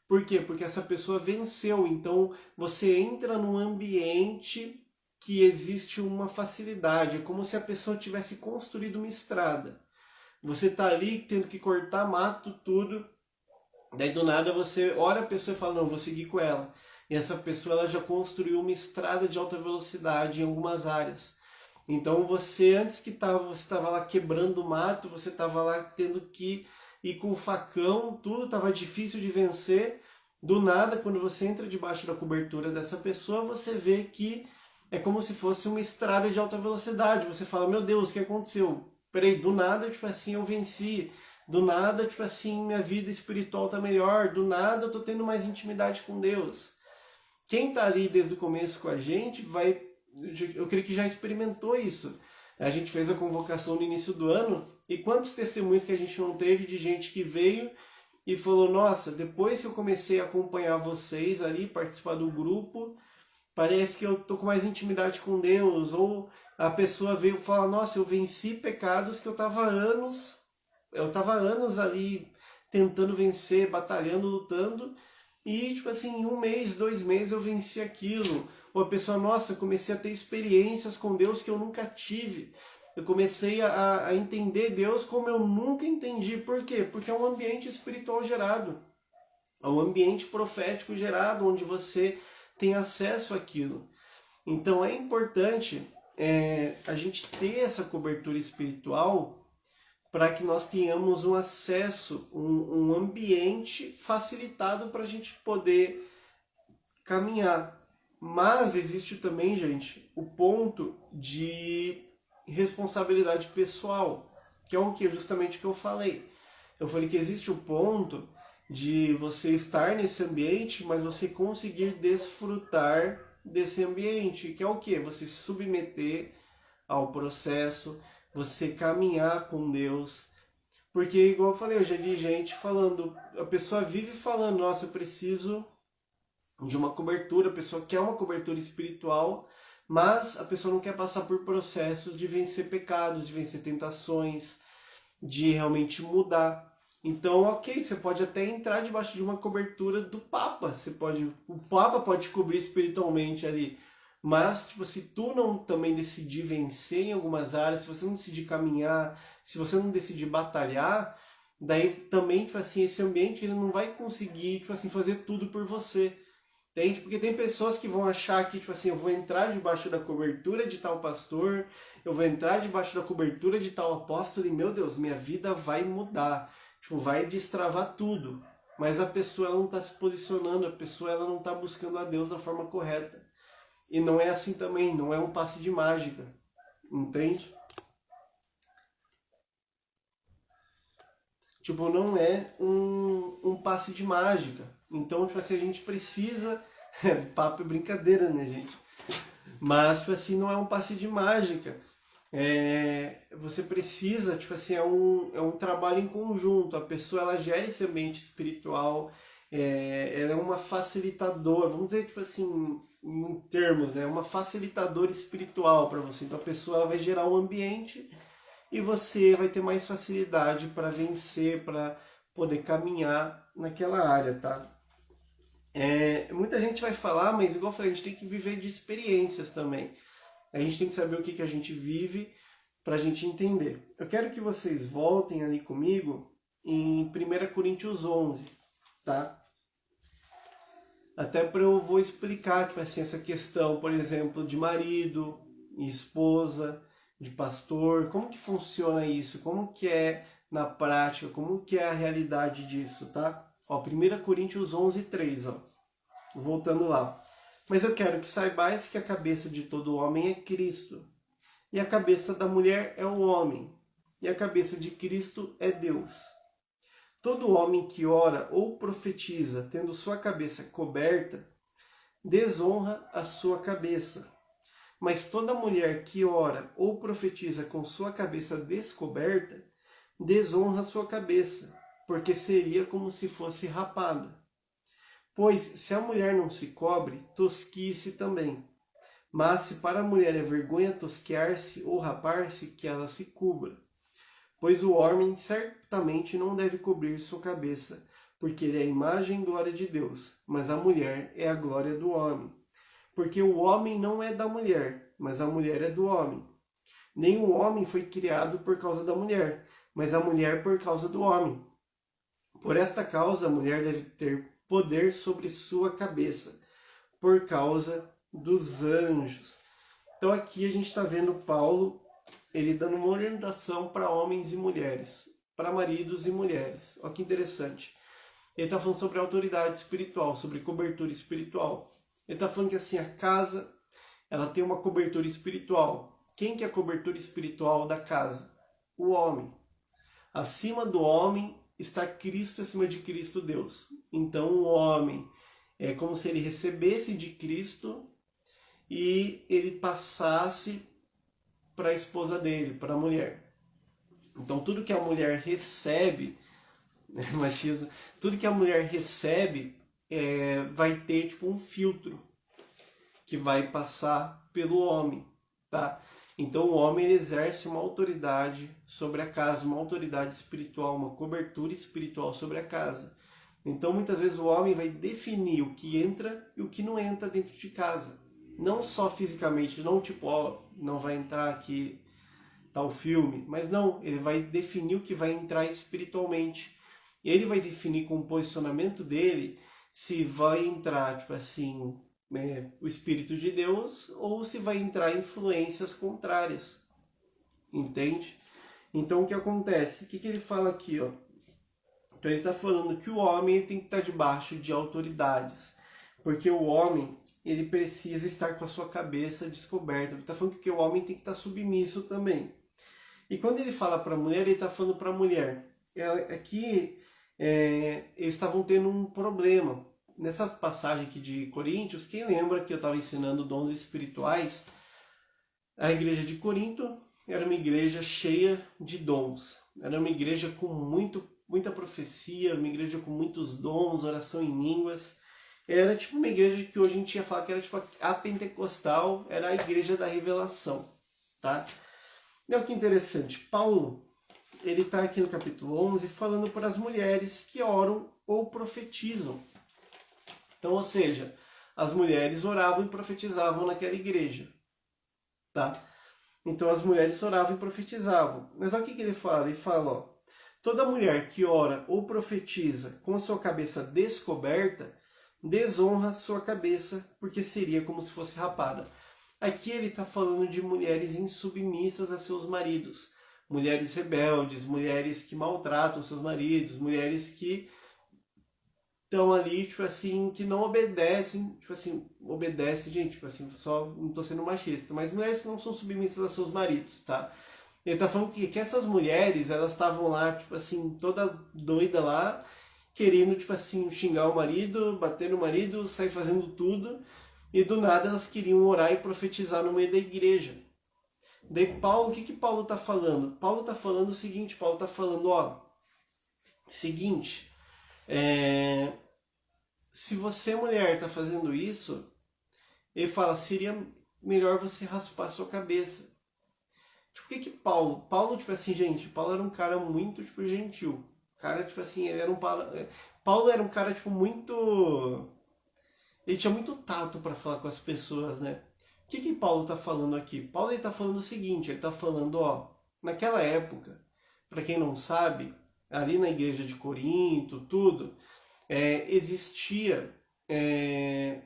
Por quê? Porque essa pessoa venceu. Então você entra num ambiente que existe uma facilidade. É como se a pessoa tivesse construído uma estrada. Você está ali tendo que cortar mato, tudo. Daí do nada você olha a pessoa e fala, não, vou seguir com ela. E essa pessoa ela já construiu uma estrada de alta velocidade em algumas áreas. Então você, antes que você estava lá quebrando o mato, você estava lá tendo que ir com o facão, tudo estava difícil de vencer. Do nada, quando você entra debaixo da cobertura dessa pessoa, você vê que é como se fosse uma estrada de alta velocidade. Você fala, meu Deus, o que aconteceu? Peraí, do nada, tipo assim, eu venci. Do nada, tipo assim, minha vida espiritual tá melhor. Do nada, eu tô tendo mais intimidade com Deus. Quem tá ali desde o começo com a gente vai, eu creio que já experimentou isso. A gente fez a convocação no início do ano e quantos testemunhos que a gente não teve de gente que veio e falou, nossa, depois que eu comecei a acompanhar vocês ali, participar do grupo, parece que eu tô com mais intimidade com Deus. Ou a pessoa veio e fala, nossa, eu venci pecados que eu tava anos ali tentando vencer, batalhando, lutando, e tipo assim, em 1 mês, 2 meses eu venci aquilo. Ou a pessoa, nossa, eu comecei a ter experiências com Deus que eu nunca tive. Eu comecei a entender Deus como eu nunca entendi. Por quê? Porque é um ambiente espiritual gerado. É um ambiente profético gerado, onde você tem acesso àquilo. Então é importante a gente ter essa cobertura espiritual para que nós tenhamos um acesso, um ambiente facilitado para a gente poder caminhar. Mas existe também, gente, o ponto de responsabilidade pessoal, que é o que? Justamente o que eu falei. Eu falei que existe o ponto de você estar nesse ambiente, mas você conseguir desfrutar desse ambiente, que é o que? Você se submeter ao processo, você caminhar com Deus. Porque, igual eu falei, eu já vi gente falando, a pessoa vive falando, nossa, eu preciso de uma cobertura, a pessoa quer uma cobertura espiritual, mas a pessoa não quer passar por processos de vencer pecados, de vencer tentações, de realmente mudar. Então, ok, você pode até entrar debaixo de uma cobertura do Papa, o Papa pode te cobrir espiritualmente ali, mas tipo, se tu não também decidir vencer em algumas áreas, se você não decidir caminhar, se você não decidir batalhar, daí também tipo assim, esse ambiente ele não vai conseguir tipo assim, fazer tudo por você. Entende? Porque tem pessoas que vão achar que, tipo assim, eu vou entrar debaixo da cobertura de tal pastor, eu vou entrar debaixo da cobertura de tal apóstolo e, meu Deus, minha vida vai mudar. Tipo, vai destravar tudo. Mas a pessoa ela não está se posicionando, a pessoa ela não está buscando a Deus da forma correta. E não é assim também, não é um passe de mágica. Entende? Tipo, não é um passe de mágica. Então, tipo assim, a gente precisa. Papo é brincadeira, né, gente? Mas, tipo assim, não é um passe de mágica. Você precisa, tipo assim, é um trabalho em conjunto. A pessoa, ela gera esse ambiente espiritual. Ela é uma facilitadora, vamos dizer, tipo assim, em termos, né? Uma facilitadora espiritual para você. Então, a pessoa ela vai gerar um ambiente e você vai ter mais facilidade para vencer, para poder caminhar naquela área, tá? Muita gente vai falar, mas igual eu falei, a gente tem que viver de experiências também. A gente tem que saber o que a gente vive para a gente entender. Eu quero que vocês voltem ali comigo em 1 Coríntios 11, tá? Até para eu vou explicar tipo assim, essa questão, por exemplo, de marido e esposa, de pastor, como que funciona isso, como que é na prática, como que é a realidade disso, tá? Ó, 1 Coríntios 11, 3, ó. Voltando lá. Mas eu quero que saibais que a cabeça de todo homem é Cristo, e a cabeça da mulher é o homem, e a cabeça de Cristo é Deus. Todo homem que ora ou profetiza, tendo sua cabeça coberta, desonra a sua cabeça. Mas toda mulher que ora ou profetiza com sua cabeça descoberta, desonra a sua cabeça, porque seria como se fosse rapada. Pois se a mulher não se cobre, tosquie-se também. Mas se para a mulher é vergonha tosquear-se ou rapar-se, que ela se cubra. Pois o homem certamente não deve cobrir sua cabeça, porque ele é a imagem e glória de Deus, mas a mulher é a glória do homem. Porque o homem não é da mulher, mas a mulher é do homem. Nem o homem foi criado por causa da mulher, mas a mulher por causa do homem. Por esta causa a mulher deve ter poder sobre sua cabeça, por causa dos anjos. Então aqui a gente está vendo Paulo, ele dando uma orientação para homens e mulheres, para maridos e mulheres. Olha que interessante. Ele está falando sobre autoridade espiritual, sobre cobertura espiritual. Ele está falando que assim, a casa, ela tem uma cobertura espiritual. Quem que é a cobertura espiritual da casa? O homem. Acima do homem está Cristo, acima de Cristo Deus. Então o homem é como se ele recebesse de Cristo e ele passasse para a esposa dele, para a mulher. Então tudo que a mulher recebe, machismo, tudo que a mulher recebe vai ter tipo um filtro que vai passar pelo homem, tá? Então o homem ele exerce uma autoridade sobre a casa, uma autoridade espiritual, uma cobertura espiritual sobre a casa. Então muitas vezes o homem vai definir o que entra e o que não entra dentro de casa. Não só fisicamente, não tipo, ó, não vai entrar aqui tal filme, mas não, ele vai definir o que vai entrar espiritualmente. Ele vai definir com o posicionamento dele se vai entrar, tipo assim, o Espírito de Deus ou se vai entrar influências contrárias. Entende? Então o que acontece? O que ele fala aqui? Ó? Então ele está falando que o homem tem que estar debaixo de autoridades. Porque o homem ele precisa estar com a sua cabeça descoberta. Ele está falando que o homem tem que estar submisso também. E quando ele fala para a mulher, ele está falando para a mulher. Aqui eles estavam tendo um problema. Nessa passagem aqui de Coríntios, quem lembra que eu estava ensinando dons espirituais? A igreja de Corinto era uma igreja cheia de dons. Era uma igreja com muita profecia, uma igreja com muitos dons, oração em línguas. Era tipo uma igreja que hoje a gente ia falar que era tipo a pentecostal, era a igreja da revelação, tá? E olha que interessante, Paulo, ele está aqui no capítulo 11 falando para as mulheres que oram ou profetizam. Então, ou seja, as mulheres oravam e profetizavam naquela igreja, tá? Então as mulheres oravam e profetizavam. Mas olha o que ele fala, ele fala, ó, toda mulher que ora ou profetiza com a sua cabeça descoberta, desonra sua cabeça, porque seria como se fosse rapada. Aqui ele está falando de mulheres insubmissas a seus maridos, mulheres rebeldes, mulheres que maltratam seus maridos, mulheres que estão ali, tipo assim, que não obedecem, tipo assim, obedecem, gente, tipo assim, só não tô sendo machista, mas mulheres que não são submissas a seus maridos, tá? Ele tá falando que essas mulheres, elas estavam lá, tipo assim, toda doida lá, querendo, tipo assim, xingar o marido, bater no marido, sair fazendo tudo, e do nada elas queriam orar e profetizar no meio da igreja. Daí Paulo, o que Paulo tá falando? Paulo tá falando o seguinte, Paulo tá falando, ó, seguinte, se você, mulher, está fazendo isso, ele fala, seria melhor você raspar a sua cabeça. Tipo, o que Paulo? Paulo, tipo assim, gente, Paulo era um cara muito, tipo, gentil. Cara, tipo assim, ele era Paulo era um cara, tipo, muito... Ele tinha muito tato para falar com as pessoas, né? O que Paulo tá falando aqui? Paulo, ele tá falando o seguinte, ele tá falando, ó, naquela época, para quem não sabe, ali na igreja de Corinto, tudo, existia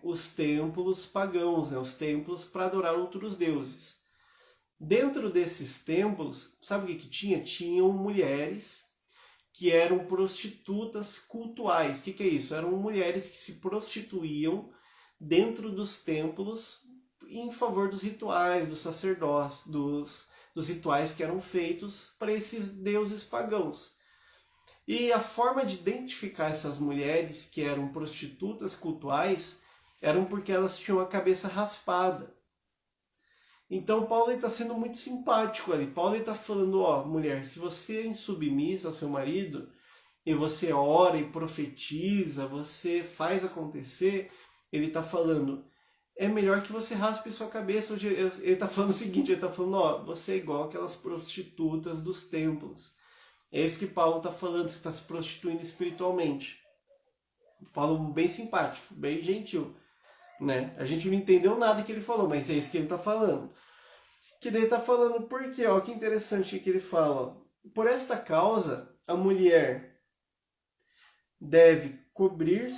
os templos pagãos, né? Os templos para adorar outros deuses. Dentro desses templos, sabe o que tinha? Tinham mulheres que eram prostitutas cultuais. O que é isso? Eram mulheres que se prostituíam dentro dos templos em favor dos rituais, dos sacerdócios, dos rituais que eram feitos para esses deuses pagãos. E a forma de identificar essas mulheres que eram prostitutas cultuais eram porque elas tinham a cabeça raspada. Então Paulo está sendo muito simpático ali. Paulo está falando, ó, mulher, se você é insubmissa ao seu marido, e você ora e profetiza, você faz acontecer, ele está falando, é melhor que você raspe sua cabeça. Ele está falando o seguinte, ele está falando, ó, você é igual aquelas prostitutas dos templos. É isso que Paulo está falando, você está se prostituindo espiritualmente. Paulo bem simpático, bem gentil, né? A gente não entendeu nada que ele falou, mas é isso que ele está falando. Que daí está falando por quê? Ó, que interessante que ele fala. Por esta causa, a mulher deve cobrir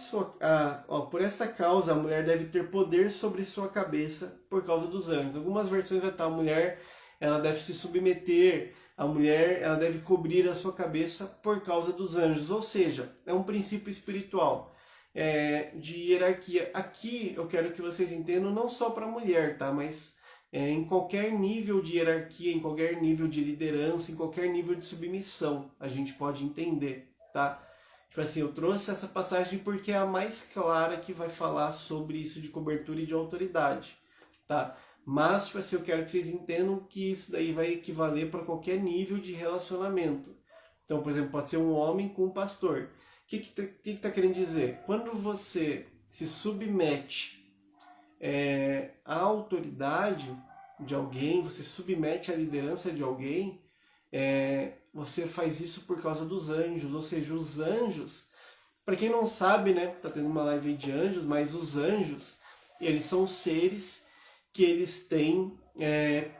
por esta causa, a mulher deve ter poder sobre sua cabeça por causa dos anjos. Algumas versões vai estar, a mulher ela deve se submeter, a mulher ela deve cobrir a sua cabeça por causa dos anjos. Ou seja, é um princípio espiritual. De hierarquia. Aqui eu quero que vocês entendam não só para a mulher, tá? Mas em qualquer nível de hierarquia, em qualquer nível de liderança, em qualquer nível de submissão, a gente pode entender, tá? Tipo assim, eu trouxe essa passagem porque é a mais clara que vai falar sobre isso de cobertura e de autoridade, tá? Mas, tipo assim, eu quero que vocês entendam que isso daí vai equivaler para qualquer nível de relacionamento. Então, por exemplo, pode ser um homem com um pastor. O que tá querendo dizer? Quando você se submete à autoridade de alguém, você submete à liderança de alguém, você faz isso por causa dos anjos. Ou seja, os anjos, para quem não sabe, né, tá tendo uma live aí de anjos, mas os anjos, eles são seres que eles têm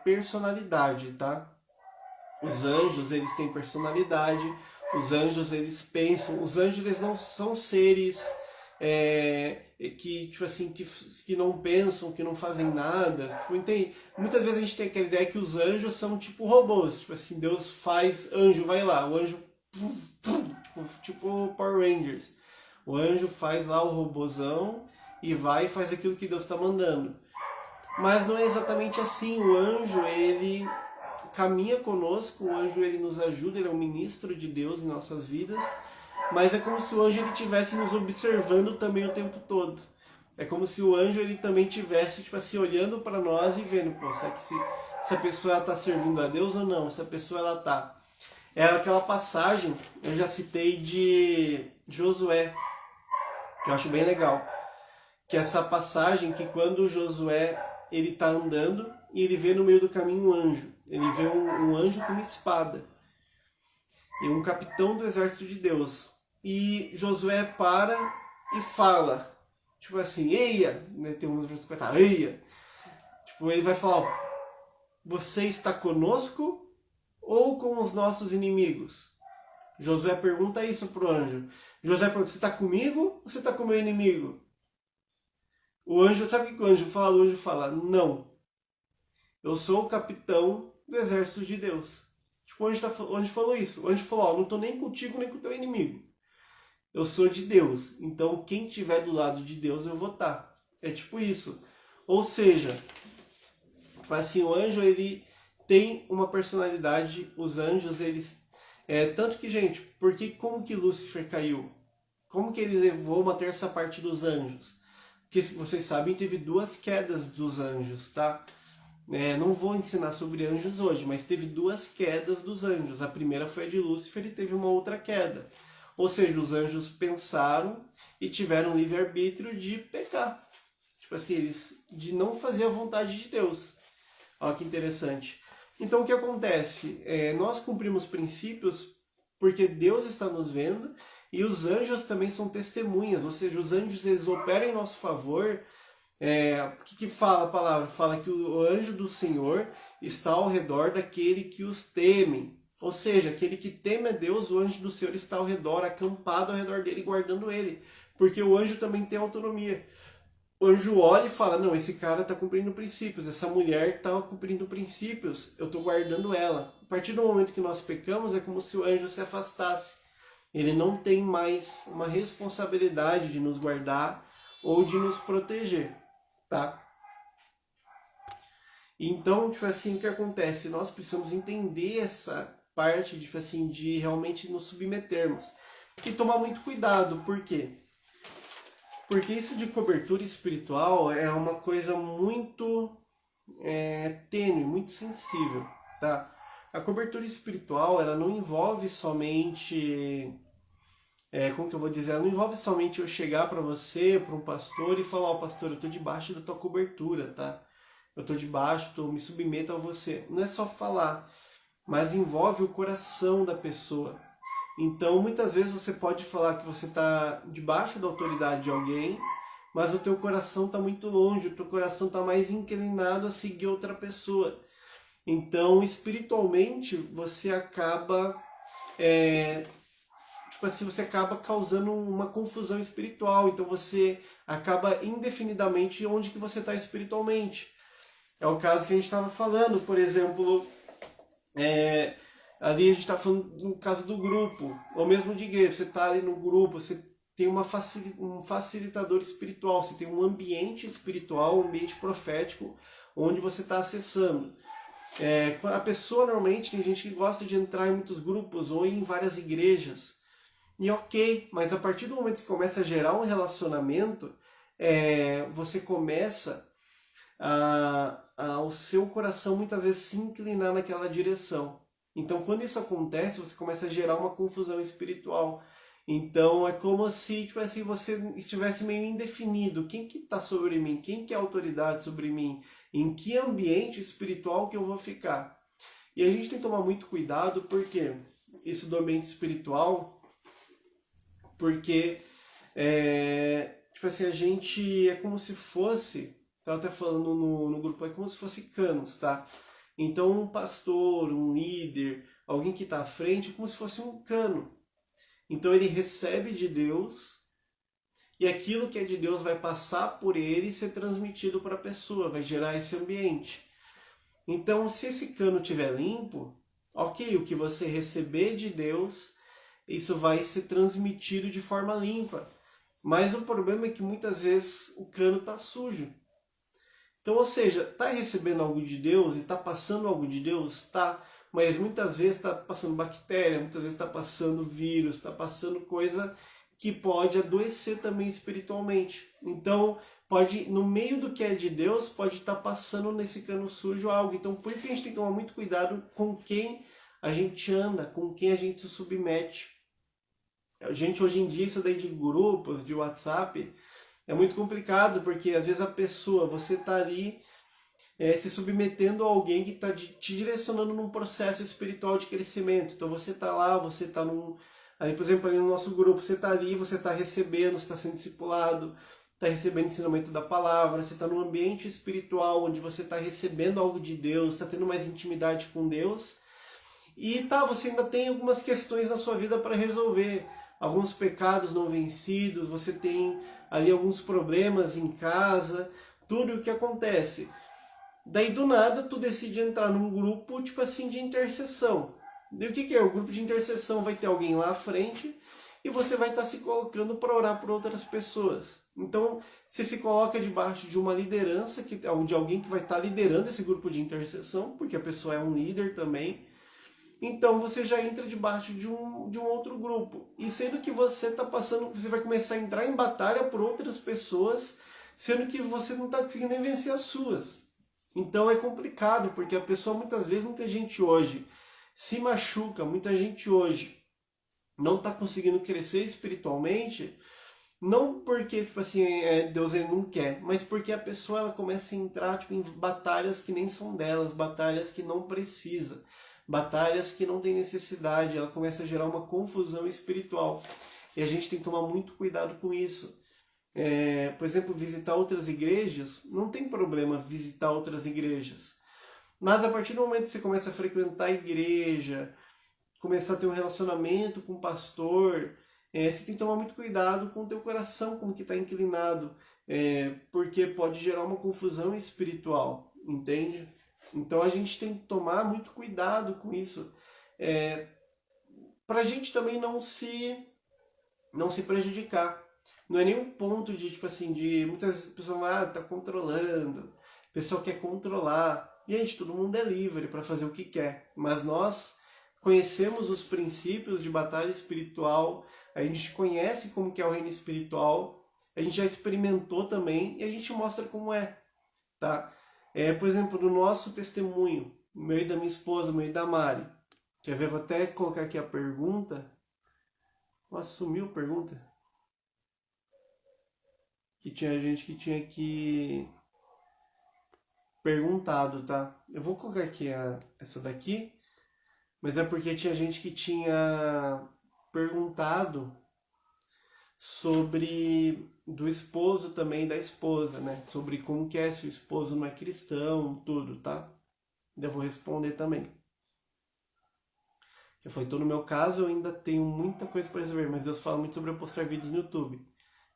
personalidade, tá? Os anjos, eles têm personalidade. Os anjos, eles pensam. Os anjos, eles não são seres que, tipo assim, que não pensam, que não fazem nada. Tipo, entende? Muitas vezes a gente tem aquela ideia que os anjos são tipo robôs. Tipo assim, Deus faz, anjo vai lá. O anjo, tipo Power Rangers. O anjo faz lá o robôzão e vai e faz aquilo que Deus está mandando. Mas não é exatamente assim. O anjo, ele caminha conosco, o anjo ele nos ajuda, ele é um ministro de Deus em nossas vidas, mas é como se o anjo ele estivesse nos observando também o tempo todo. É como se o anjo ele também estivesse tipo assim, olhando para nós e vendo, pô, será que se a pessoa está servindo a Deus ou não? Se a pessoa ela tá. É aquela passagem, eu já citei de Josué, que eu acho bem legal. Que é essa passagem que quando Josué ele está andando e ele vê no meio do caminho um anjo. Ele vê um anjo com uma espada. E um capitão do exército de Deus. E Josué para e fala. Tipo assim, eia! Né, tem um versículo que vai eia! Tipo, ele vai falar, ó, você está conosco ou com os nossos inimigos? Josué pergunta isso pro anjo. Josué pergunta, você está comigo ou você está com o meu inimigo? O anjo, sabe o que o anjo fala? O anjo fala, não. Eu sou o capitão do exército de Deus. Tipo, o anjo falou isso. O anjo falou, ó, não estou nem contigo nem com o teu inimigo. Eu sou de Deus. Então, quem estiver do lado de Deus, eu vou estar. É tipo isso. Ou seja, assim, o anjo, ele tem uma personalidade. Os anjos, eles... tanto que, gente, como que Lúcifer caiu? Como que ele levou uma terça parte dos anjos? Porque, vocês sabem, teve 2 quedas dos anjos, tá? Não vou ensinar sobre anjos hoje, mas teve 2 quedas dos anjos. A primeira foi a de Lúcifer e teve uma outra queda. Ou seja, os anjos pensaram e tiveram livre-arbítrio de pecar. Tipo assim, eles de não fazer a vontade de Deus. Olha que interessante. Então o que acontece? Nós cumprimos princípios porque Deus está nos vendo e os anjos também são testemunhas. Ou seja, os anjos eles operam em nosso favor. O que fala a palavra? Fala que o anjo do Senhor está ao redor daquele que os temem. Ou seja, aquele que teme a Deus, o anjo do Senhor está ao redor, acampado ao redor dele, guardando ele. Porque o anjo também tem autonomia. O anjo olha e fala, não, esse cara está cumprindo princípios, essa mulher está cumprindo princípios, eu estou guardando ela. A partir do momento que nós pecamos, é como se o anjo se afastasse. Ele não tem mais uma responsabilidade de nos guardar ou de nos proteger. Tá? Então, tipo assim, o que acontece? Nós precisamos entender essa parte tipo assim, de realmente nos submetermos. E tomar muito cuidado, por quê? Porque isso de cobertura espiritual é uma coisa muito tênue, muito sensível, tá? A cobertura espiritual, ela não envolve somente, como que eu vou dizer, ela não envolve somente eu chegar para você, para um pastor e falar, ó, pastor, eu tô debaixo da tua cobertura, tá? Eu tô debaixo, me submeto a você. Não é só falar, mas envolve o coração da pessoa. Então, muitas vezes você pode falar que você está debaixo da autoridade de alguém, mas o teu coração está muito longe, o teu coração está mais inclinado a seguir outra pessoa. Então, espiritualmente, você acaba, tipo assim, você acaba causando uma confusão espiritual. Então, você acaba indefinidamente onde que você está espiritualmente. É o caso que a gente estava falando, por exemplo, ali a gente está falando no caso do grupo, ou mesmo de igreja. Você está ali no grupo, você tem um facilitador espiritual, você tem um ambiente espiritual, um ambiente profético, onde você está acessando. A pessoa normalmente, tem gente que gosta de entrar em muitos grupos ou em várias igrejas. E ok, mas a partir do momento que você começa a gerar um relacionamento, você começa o seu coração muitas vezes se inclinar naquela direção. Então, quando isso acontece, você começa a gerar uma confusão espiritual. Então, é como se, tipo assim, você estivesse meio indefinido. Quem que está sobre mim? Quem que é a autoridade sobre mim? Em que ambiente espiritual que eu vou ficar? E a gente tem que tomar muito cuidado, porque isso do ambiente espiritual, porque, tipo assim, a gente é como se fosse, estava até falando no grupo, é como se fosse canos, tá? Então, um pastor, um líder, alguém que está à frente, é como se fosse um cano. Então, ele recebe de Deus e aquilo que é de Deus vai passar por ele e ser transmitido para a pessoa, vai gerar esse ambiente. Então, se esse cano estiver limpo, ok, o que você receber de Deus, isso vai ser transmitido de forma limpa. Mas o problema é que muitas vezes o cano está sujo. Então, ou seja, está recebendo algo de Deus e está passando algo de Deus? Tá, mas muitas vezes está passando bactéria, muitas vezes está passando vírus, está passando coisa que pode adoecer também espiritualmente. Então, pode, no meio do que é de Deus, pode estar passando nesse cano sujo algo. Então, por isso que a gente tem que tomar muito cuidado com quem a gente anda, com quem a gente se submete. A gente, hoje em dia, isso daí de grupos, de WhatsApp, é muito complicado, porque às vezes a pessoa, você está ali se submetendo a alguém que está te direcionando num processo espiritual de crescimento. Então você está lá, você está aí, por exemplo, ali no nosso grupo, você está ali, você está recebendo, você está sendo discipulado, está recebendo ensinamento da palavra, você está num ambiente espiritual onde você está recebendo algo de Deus, está tendo mais intimidade com Deus. E você ainda tem algumas questões na sua vida para resolver. Alguns pecados não vencidos, você tem ali alguns problemas em casa, tudo o que acontece. Daí do nada tu decide entrar num grupo tipo assim de intercessão. E o que é? O grupo de intercessão vai ter alguém lá à frente e você vai estar se colocando para orar por outras pessoas. Então você se coloca debaixo de uma liderança, de alguém que vai estar liderando esse grupo de intercessão, porque a pessoa é um líder também. Então você já entra debaixo de um outro grupo. E sendo que você está passando, você vai começar a entrar em batalha por outras pessoas, sendo que você não está conseguindo nem vencer as suas. Então é complicado, porque a pessoa muitas vezes, muita gente hoje se machuca, muita gente hoje não está conseguindo crescer espiritualmente, não porque tipo assim, Deus ele não quer, mas porque a pessoa ela começa a entrar tipo, em batalhas que nem são delas, batalhas que não precisa, batalhas que não tem necessidade, ela começa a gerar uma confusão espiritual. E a gente tem que tomar muito cuidado com isso. Por exemplo, visitar outras igrejas, não tem problema visitar outras igrejas. Mas a partir do momento que você começa a frequentar a igreja, começar a ter um relacionamento com o pastor, você tem que tomar muito cuidado com o teu coração, como que está inclinado, porque pode gerar uma confusão espiritual, entende? Então a gente tem que tomar muito cuidado com isso, para a gente também não se prejudicar. Não é nenhum ponto de, tipo assim, de muitas pessoas falam, tá controlando, o pessoal quer controlar. Gente, todo mundo é livre para fazer o que quer, mas nós conhecemos os princípios de batalha espiritual, a gente conhece como que é o reino espiritual, a gente já experimentou também e a gente mostra como é, tá? Por exemplo, no nosso testemunho, meu e da minha esposa, meu e da Mari. Quer ver? Vou até colocar aqui a pergunta. Nossa, sumiu a pergunta. Que tinha gente que tinha que perguntado, tá? Eu vou colocar aqui essa daqui, mas é porque tinha gente que tinha perguntado sobre do esposo também da esposa, né? Sobre como que é se o esposo não é cristão, tudo, tá? Eu vou responder também. Que foi todo no meu caso, eu ainda tenho muita coisa para resolver, mas Deus fala muito sobre eu postar vídeos no YouTube.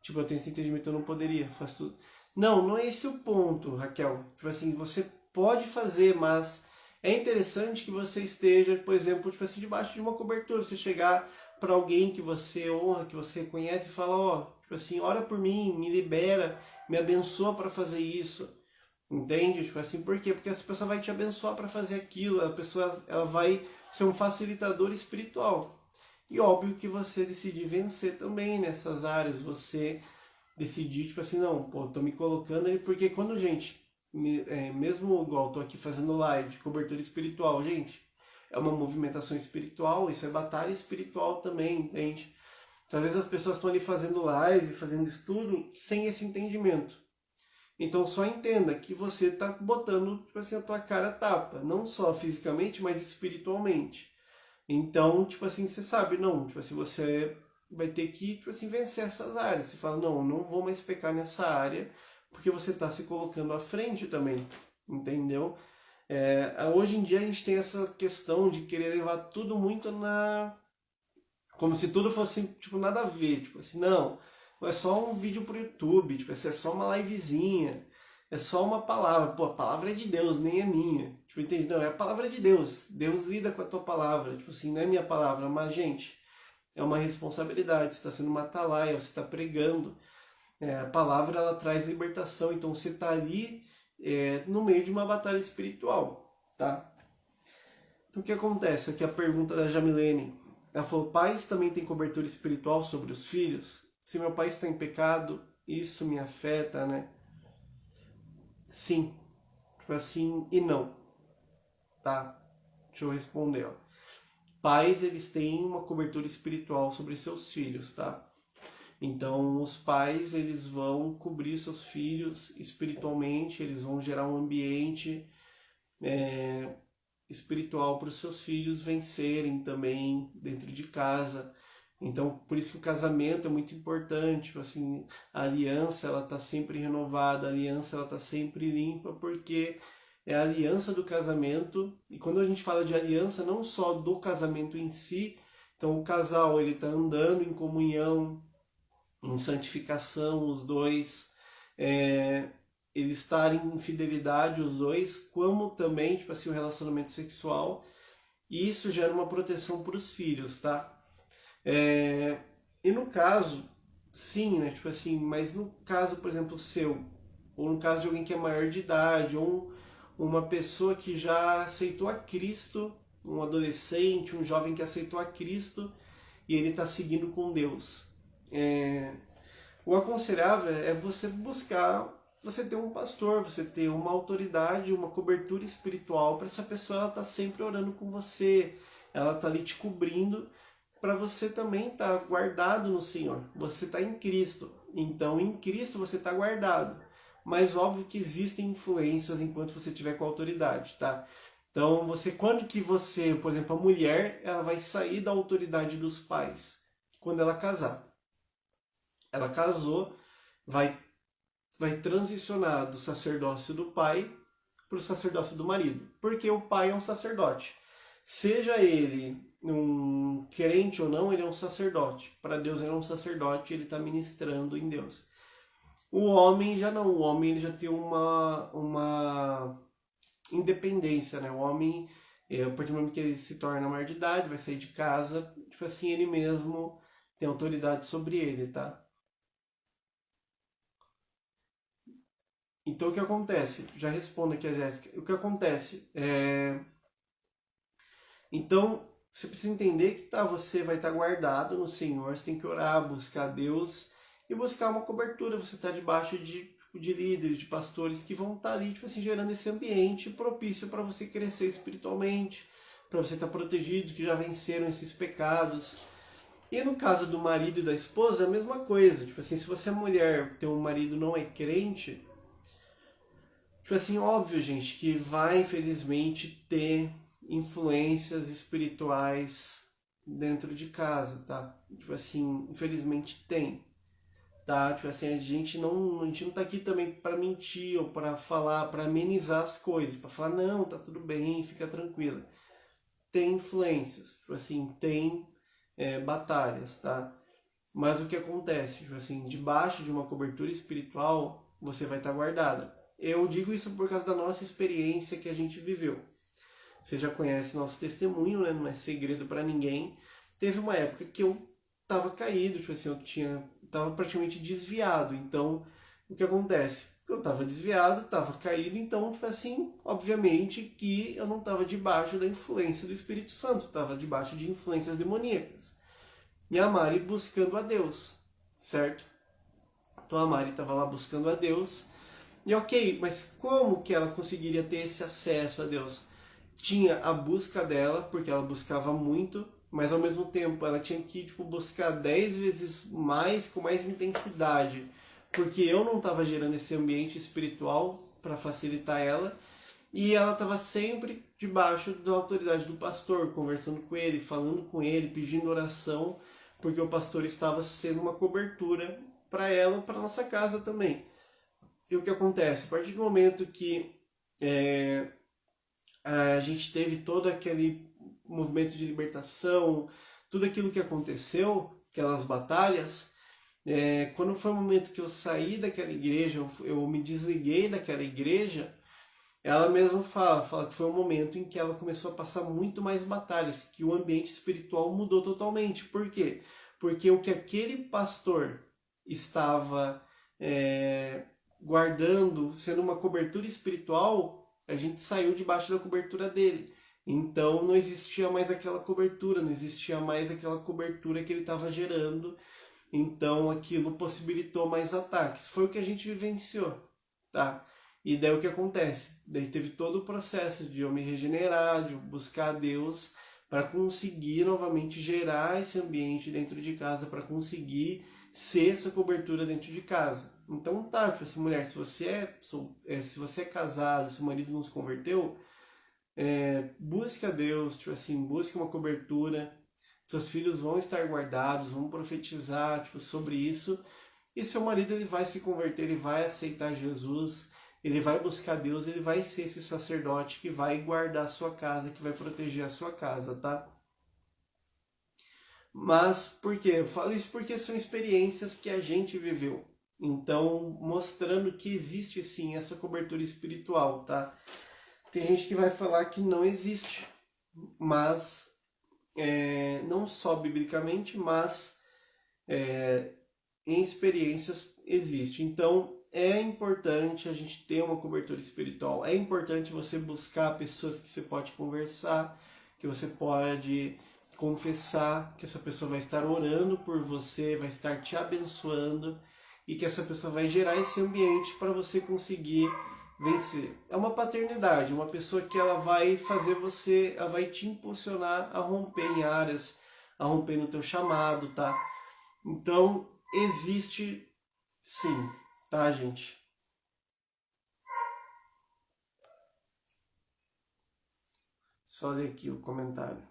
Tipo, eu tenho esse entendimento, eu não poderia, faço tudo. Não, não é esse o ponto, Raquel. Tipo assim, você pode fazer, mas é interessante que você esteja, por exemplo, tipo assim, debaixo de uma cobertura. Você chegar para alguém que você honra, que você conhece e fala, ó, tipo assim, ora por mim, me libera, me abençoa para fazer isso. Entende? Tipo assim, por quê? Porque essa pessoa vai te abençoar para fazer aquilo, a pessoa ela vai ser um facilitador espiritual. E óbvio que você decidir vencer também nessas áreas, você decidir, tipo assim, não, pô, tô me colocando aí, porque quando, gente, mesmo igual tô aqui fazendo live, cobertura espiritual, gente, é uma movimentação espiritual, isso é batalha espiritual também, entende? Então, às vezes as pessoas estão ali fazendo live, fazendo estudo, sem esse entendimento. Então só entenda que você está botando, tipo assim, a tua cara a tapa, não só fisicamente, mas espiritualmente. Então, tipo assim, você sabe, não, tipo assim, você vai ter que, tipo assim, vencer essas áreas. Você fala, não, não vou mais pecar nessa área, porque você está se colocando à frente também, entendeu? Hoje em dia a gente tem essa questão de querer levar tudo muito na... Como se tudo fosse, tipo, nada a ver, tipo assim, não, é só um vídeo pro YouTube, tipo, é só uma livezinha, é só uma palavra, pô, a palavra é de Deus, nem é minha, tipo, entende? Não, é a palavra de Deus, Deus lida com a tua palavra, tipo assim, não é minha palavra, mas, gente, é uma responsabilidade, você está sendo uma atalaia, você está pregando, a palavra, ela traz libertação, então você está ali no meio de uma batalha espiritual, tá? Então o que acontece? Aqui a pergunta da Jamilene. Ela falou, pais também têm cobertura espiritual sobre os filhos? Se meu pai está em pecado, isso me afeta, né? Sim. Assim e não. Tá? Deixa eu responder, ó. Pais, eles têm uma cobertura espiritual sobre seus filhos, tá? Então, os pais, eles vão cobrir seus filhos espiritualmente, eles vão gerar um ambiente espiritual para os seus filhos vencerem também dentro de casa. Então, por isso que o casamento é muito importante, tipo assim, a aliança ela tá sempre renovada, a aliança ela tá sempre limpa, porque é a aliança do casamento. E quando a gente fala de aliança, não só do casamento em si, então o casal ele tá andando em comunhão, em santificação, os dois, eles estarem em fidelidade, os dois, como também, tipo assim, o relacionamento sexual. E isso gera uma proteção para os filhos, tá? E no caso, sim, né? Tipo assim, mas no caso, por exemplo, seu, ou no caso de alguém que é maior de idade, ou uma pessoa que já aceitou a Cristo, um adolescente, um jovem que aceitou a Cristo e ele está seguindo com Deus. O aconselhável é você buscar, você ter um pastor, você ter uma autoridade, uma cobertura espiritual para essa pessoa ela tá sempre orando com você, ela tá ali te cobrindo para você também estar guardado no Senhor. Você está em Cristo, então em Cristo você está guardado. Mas óbvio que existem influências enquanto você tiver com autoridade, tá? Então você, quando que você, por exemplo, a mulher, ela vai sair da autoridade dos pais quando ela casar. Ela casou, vai transicionar do sacerdócio do pai para o sacerdócio do marido, porque o pai é um sacerdote. Seja ele um crente ou não, ele é um sacerdote. Para Deus ele é um sacerdote, ele está ministrando em Deus. O homem já não, o homem ele já tem uma independência, né? O homem, a partir do momento que ele se torna maior de idade, vai sair de casa, tipo assim, ele mesmo tem autoridade sobre ele, tá? Então o que acontece? Já respondo aqui a Jéssica. O que acontece? Então você precisa entender que tá, você vai estar guardado no Senhor, você tem que orar, buscar Deus e buscar uma cobertura. Você está debaixo de líderes, de pastores que vão estar ali, gerando esse ambiente propício para você crescer espiritualmente, para você estar protegido, que já venceram esses pecados. E no caso do marido e da esposa, a mesma coisa. Se você é mulher, teu marido não é crente, óbvio, gente, que vai, infelizmente, ter influências espirituais dentro de casa, tá? Infelizmente tem, tá? A gente não tá aqui também para mentir ou para falar, para amenizar as coisas, para falar, não, tá tudo bem, fica tranquila. Tem influências, tem batalhas, tá? Mas o que acontece? Debaixo de uma cobertura espiritual, você vai estar guardada. Eu digo isso por causa da nossa experiência que a gente viveu. Você já conhece nosso testemunho, né? Não é segredo para ninguém. Teve uma época que eu estava caído, eu estava praticamente desviado. Então, o que acontece? Eu estava desviado, estava caído, então, obviamente que eu não estava debaixo da influência do Espírito Santo, estava debaixo de influências demoníacas. E a Mari buscando a Deus, certo? Então a Mari estava lá buscando a Deus. E ok, mas como que ela conseguiria ter esse acesso a Deus? Tinha a busca dela, porque ela buscava muito, mas ao mesmo tempo ela tinha que buscar 10 vezes mais, com mais intensidade, porque eu não estava gerando esse ambiente espiritual para facilitar ela, e ela estava sempre debaixo da autoridade do pastor, conversando com ele, falando com ele, pedindo oração, porque o pastor estava sendo uma cobertura para ela, para nossa casa também. E o que acontece? A partir do momento que a gente teve todo aquele movimento de libertação, tudo aquilo que aconteceu, aquelas batalhas, quando foi o momento que eu saí daquela igreja, eu me desliguei daquela igreja, ela mesma fala que foi um momento em que ela começou a passar muito mais batalhas, que o ambiente espiritual mudou totalmente. Por quê? Porque o que aquele pastor estava guardando, sendo uma cobertura espiritual, a gente saiu debaixo da cobertura dele. Então não existia mais aquela cobertura, não existia mais aquela cobertura que ele estava gerando. Então aquilo possibilitou mais ataques. Foi o que a gente vivenciou, tá? E daí o que acontece? Daí teve todo o processo de eu me regenerar, de eu buscar a Deus para conseguir novamente gerar esse ambiente dentro de casa, para conseguir ser essa cobertura dentro de casa. Então tá, mulher, se você é casado, se o marido não se converteu, busque a Deus, busque uma cobertura. Seus filhos vão estar guardados, vão profetizar sobre isso. E seu marido ele vai se converter, ele vai aceitar Jesus, ele vai buscar Deus, ele vai ser esse sacerdote que vai guardar a sua casa, que vai proteger a sua casa, tá? Mas por quê? Eu falo isso porque são experiências que a gente viveu. Então, mostrando que existe sim essa cobertura espiritual, tá? Tem gente que vai falar que não existe, mas não só biblicamente, mas em experiências existe. Então, é importante a gente ter uma cobertura espiritual. É importante você buscar pessoas que você pode conversar, que você pode confessar, que essa pessoa vai estar orando por você, vai estar te abençoando e que essa pessoa vai gerar esse ambiente para você conseguir vencer. É uma paternidade, uma pessoa que ela vai fazer você, ela vai te impulsionar a romper em áreas, a romper no teu chamado, tá? Então, existe sim, tá, gente? Só ler aqui o comentário.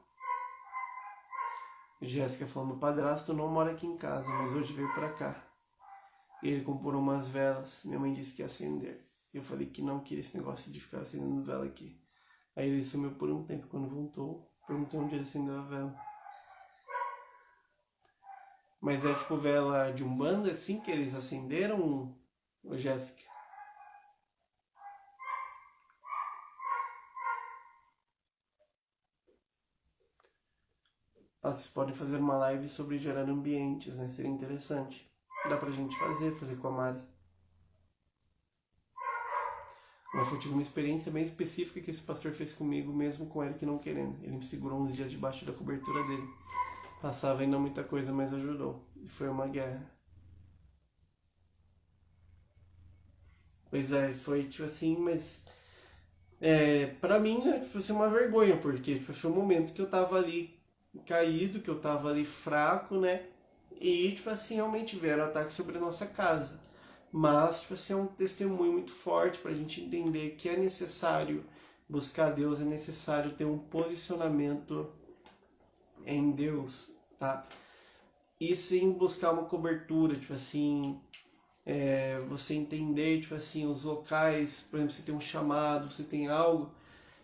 Jéssica falando, o padrasto não mora aqui em casa, mas hoje veio pra cá. Ele comprou umas velas, minha mãe disse que ia acender. Eu falei que não queria esse negócio de ficar acendendo vela aqui. Aí ele sumiu por um tempo, quando voltou, perguntou onde ele acendeu a vela. Mas é tipo vela de Umbanda, assim, que eles acenderam, Jéssica? Vocês podem fazer uma live sobre gerar ambientes, né? Seria interessante. Dá pra gente fazer com a Mari. Mas eu tive uma experiência bem específica que esse pastor fez comigo, mesmo com ele que não querendo. Ele me segurou uns dias debaixo da cobertura dele. Passava ainda muita coisa, mas ajudou. E foi uma guerra. Pois é, foi tipo assim, mas pra mim é tipo assim, uma vergonha, porque tipo, foi um momento que eu tava ali caído, que eu tava ali fraco, né? E tipo assim, realmente vieram ataques sobre a nossa casa. Mas tipo assim, é um testemunho muito forte pra gente entender que é necessário buscar Deus, é necessário ter um posicionamento em Deus, tá? E sim buscar uma cobertura, tipo assim, você entender, tipo assim, os locais, por exemplo, você tem um chamado, você tem algo.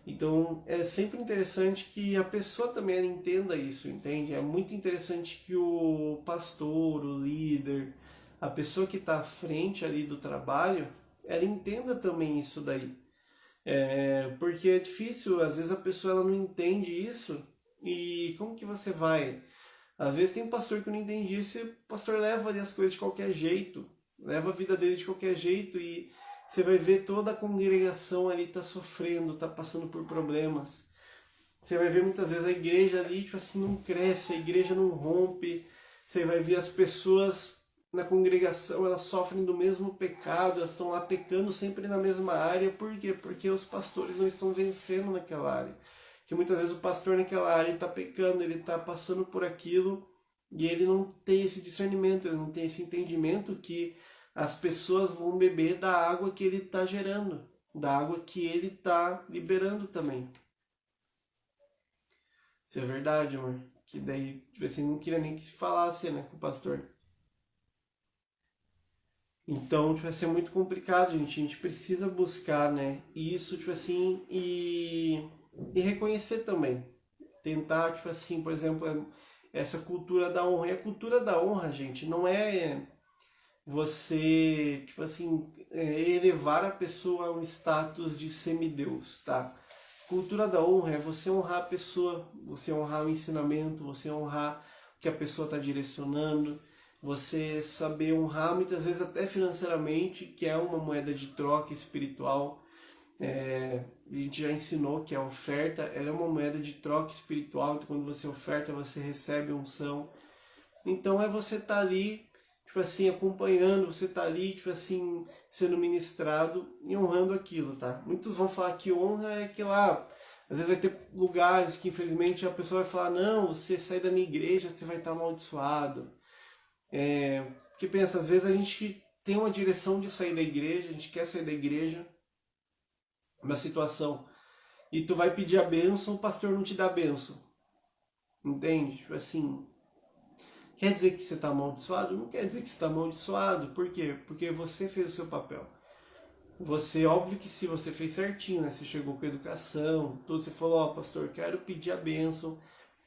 Então é sempre interessante que a pessoa também entenda isso, entende? É muito interessante que o pastor, o líder, a pessoa que está à frente ali do trabalho, ela entenda também isso daí. Porque é difícil, às vezes a pessoa ela não entende isso e como que você vai? Às vezes tem um pastor que não entende isso e o pastor leva ali as coisas de qualquer jeito, leva a vida dele de qualquer jeito e você vai ver toda a congregação ali tá sofrendo, tá passando por problemas. Você vai ver muitas vezes a igreja ali, tipo assim, não cresce, a igreja não rompe. Você vai ver as pessoas na congregação, elas sofrem do mesmo pecado, elas estão lá pecando sempre na mesma área. Por quê? Porque os pastores não estão vencendo naquela área. Que muitas vezes o pastor naquela área está pecando, ele está passando por aquilo e ele não tem esse discernimento, ele não tem esse entendimento que as pessoas vão beber da água que ele está gerando, da água que ele está liberando também. Isso é verdade, amor. Que daí, tipo assim, não queria nem que se falasse, né, com o pastor. Então, tipo assim, é muito complicado, gente. A gente precisa buscar, né? Isso, tipo assim, e reconhecer também. Tentar, tipo assim, por exemplo, essa cultura da honra. E a cultura da honra, gente, não é você, tipo assim, elevar a pessoa a um status de semideus, tá? Cultura da honra é você honrar a pessoa, você honrar o ensinamento, você honrar o que a pessoa está direcionando, você saber honrar muitas vezes até financeiramente, que é uma moeda de troca espiritual. A gente já ensinou que a oferta ela é uma moeda de troca espiritual, então quando você oferta você recebe unção. Então é você estar ali, tipo assim, acompanhando, você tá ali, tipo assim, sendo ministrado e honrando aquilo, tá? Muitos vão falar que honra é que lá, às vezes vai ter lugares que infelizmente a pessoa vai falar, não, você sai da minha igreja, você vai estar amaldiçoado. Porque pensa, às vezes a gente tem uma direção de sair da igreja, a gente quer sair da igreja, uma situação, e tu vai pedir a bênção, o pastor não te dá a bênção. Entende? Tipo assim, quer dizer que você está amaldiçoado? Não quer dizer que você está amaldiçoado. Por quê? Porque você fez o seu papel. Você, óbvio que se você fez certinho, né? Você chegou com educação, tudo, você falou, ó, pastor, quero pedir a bênção,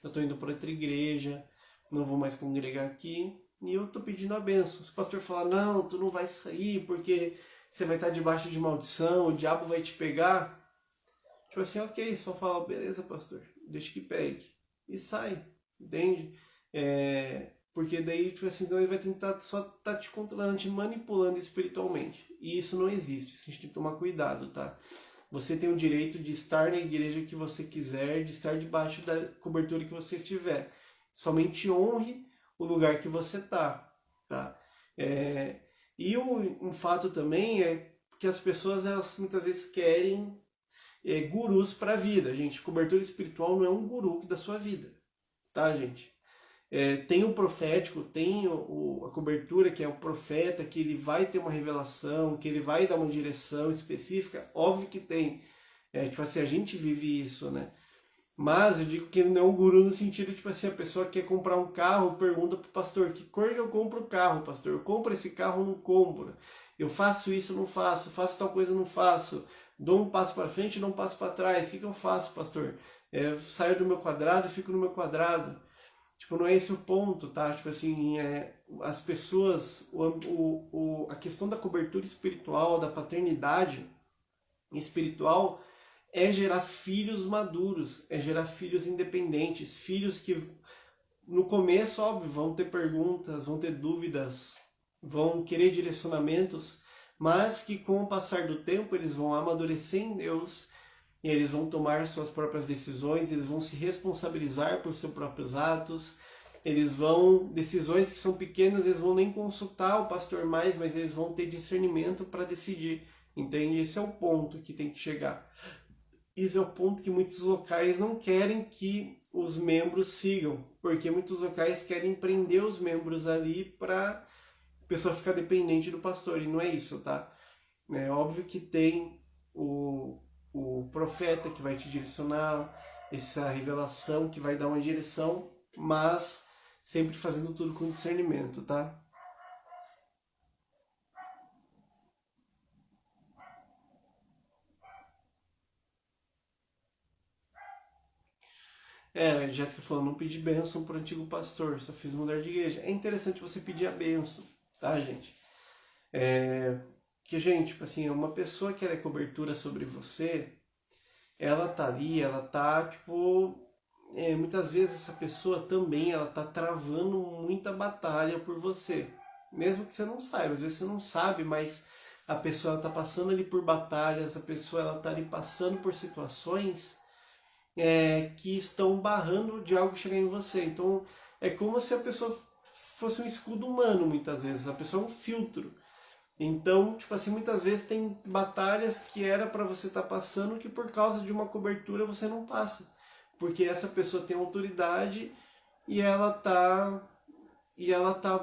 eu estou indo para outra igreja, não vou mais congregar aqui, e eu estou pedindo a bênção. Se o pastor falar, não, tu não vai sair porque você vai estar debaixo de maldição, o diabo vai te pegar, tipo assim, ok, só fala, beleza, pastor, deixa que pegue. E sai, entende? Porque daí, tipo assim, então ele vai tentar só tá te controlando, te manipulando espiritualmente. E isso não existe, isso a gente tem que tomar cuidado, tá? Você tem o direito de estar na igreja que você quiser, de estar debaixo da cobertura que você estiver. Somente honre o lugar que você tá? E um fato também é que as pessoas, elas muitas vezes querem gurus para a vida, gente. Cobertura espiritual não é um guru da sua vida, tá, gente? Tem o profético, tem a cobertura, que é o profeta, que ele vai ter uma revelação, que ele vai dar uma direção específica. Óbvio que tem. Tipo assim, a gente vive isso, né? Mas eu digo que ele não é um guru no sentido, tipo assim, a pessoa quer comprar um carro, pergunta pro pastor, que cor que eu compro o carro, pastor? Eu compro esse carro ou não compro? Eu faço isso ou não faço? Faço tal coisa ou não faço? Dou um passo para frente, dou um passo para trás? O que eu faço, pastor? Saio do meu quadrado e fico no meu quadrado? Tipo, não é esse o ponto, tá? Tipo assim, as pessoas, a questão da cobertura espiritual, da paternidade espiritual, é gerar filhos maduros, é gerar filhos independentes, filhos que no começo, óbvio, vão ter perguntas, vão ter dúvidas, vão querer direcionamentos, mas que com o passar do tempo eles vão amadurecer em Deus e eles vão tomar suas próprias decisões, eles vão se responsabilizar por seus próprios atos, eles vão, decisões que são pequenas, eles vão nem consultar o pastor mais, mas eles vão ter discernimento para decidir Entende? Esse é o ponto que tem que chegar. Esse é o ponto que muitos locais não querem que os membros sigam, porque muitos locais querem prender os membros ali para a pessoa ficar dependente do pastor, e não é isso, tá? É óbvio que tem o profeta que vai te direcionar, essa revelação que vai dar uma direção, mas sempre fazendo tudo com discernimento, tá? A Jéssica falou, não pedi bênção pro antigo pastor, só fiz mudar de igreja. É interessante você pedir a bênção, tá, gente? Que, gente, tipo assim, uma pessoa que ela é cobertura sobre você, ela tá ali, ela tá, tipo... muitas vezes essa pessoa também, ela tá travando muita batalha por você. Mesmo que você não saiba, às vezes você não sabe, mas a pessoa ela tá passando ali por batalhas, a pessoa ela tá ali passando por situações que estão barrando de algo chegar em você. Então é como se a pessoa fosse um escudo humano muitas vezes, a pessoa é um filtro. Então, tipo assim, muitas vezes tem batalhas que era para você estar passando que por causa de uma cobertura você não passa. Porque essa pessoa tem autoridade e ela tá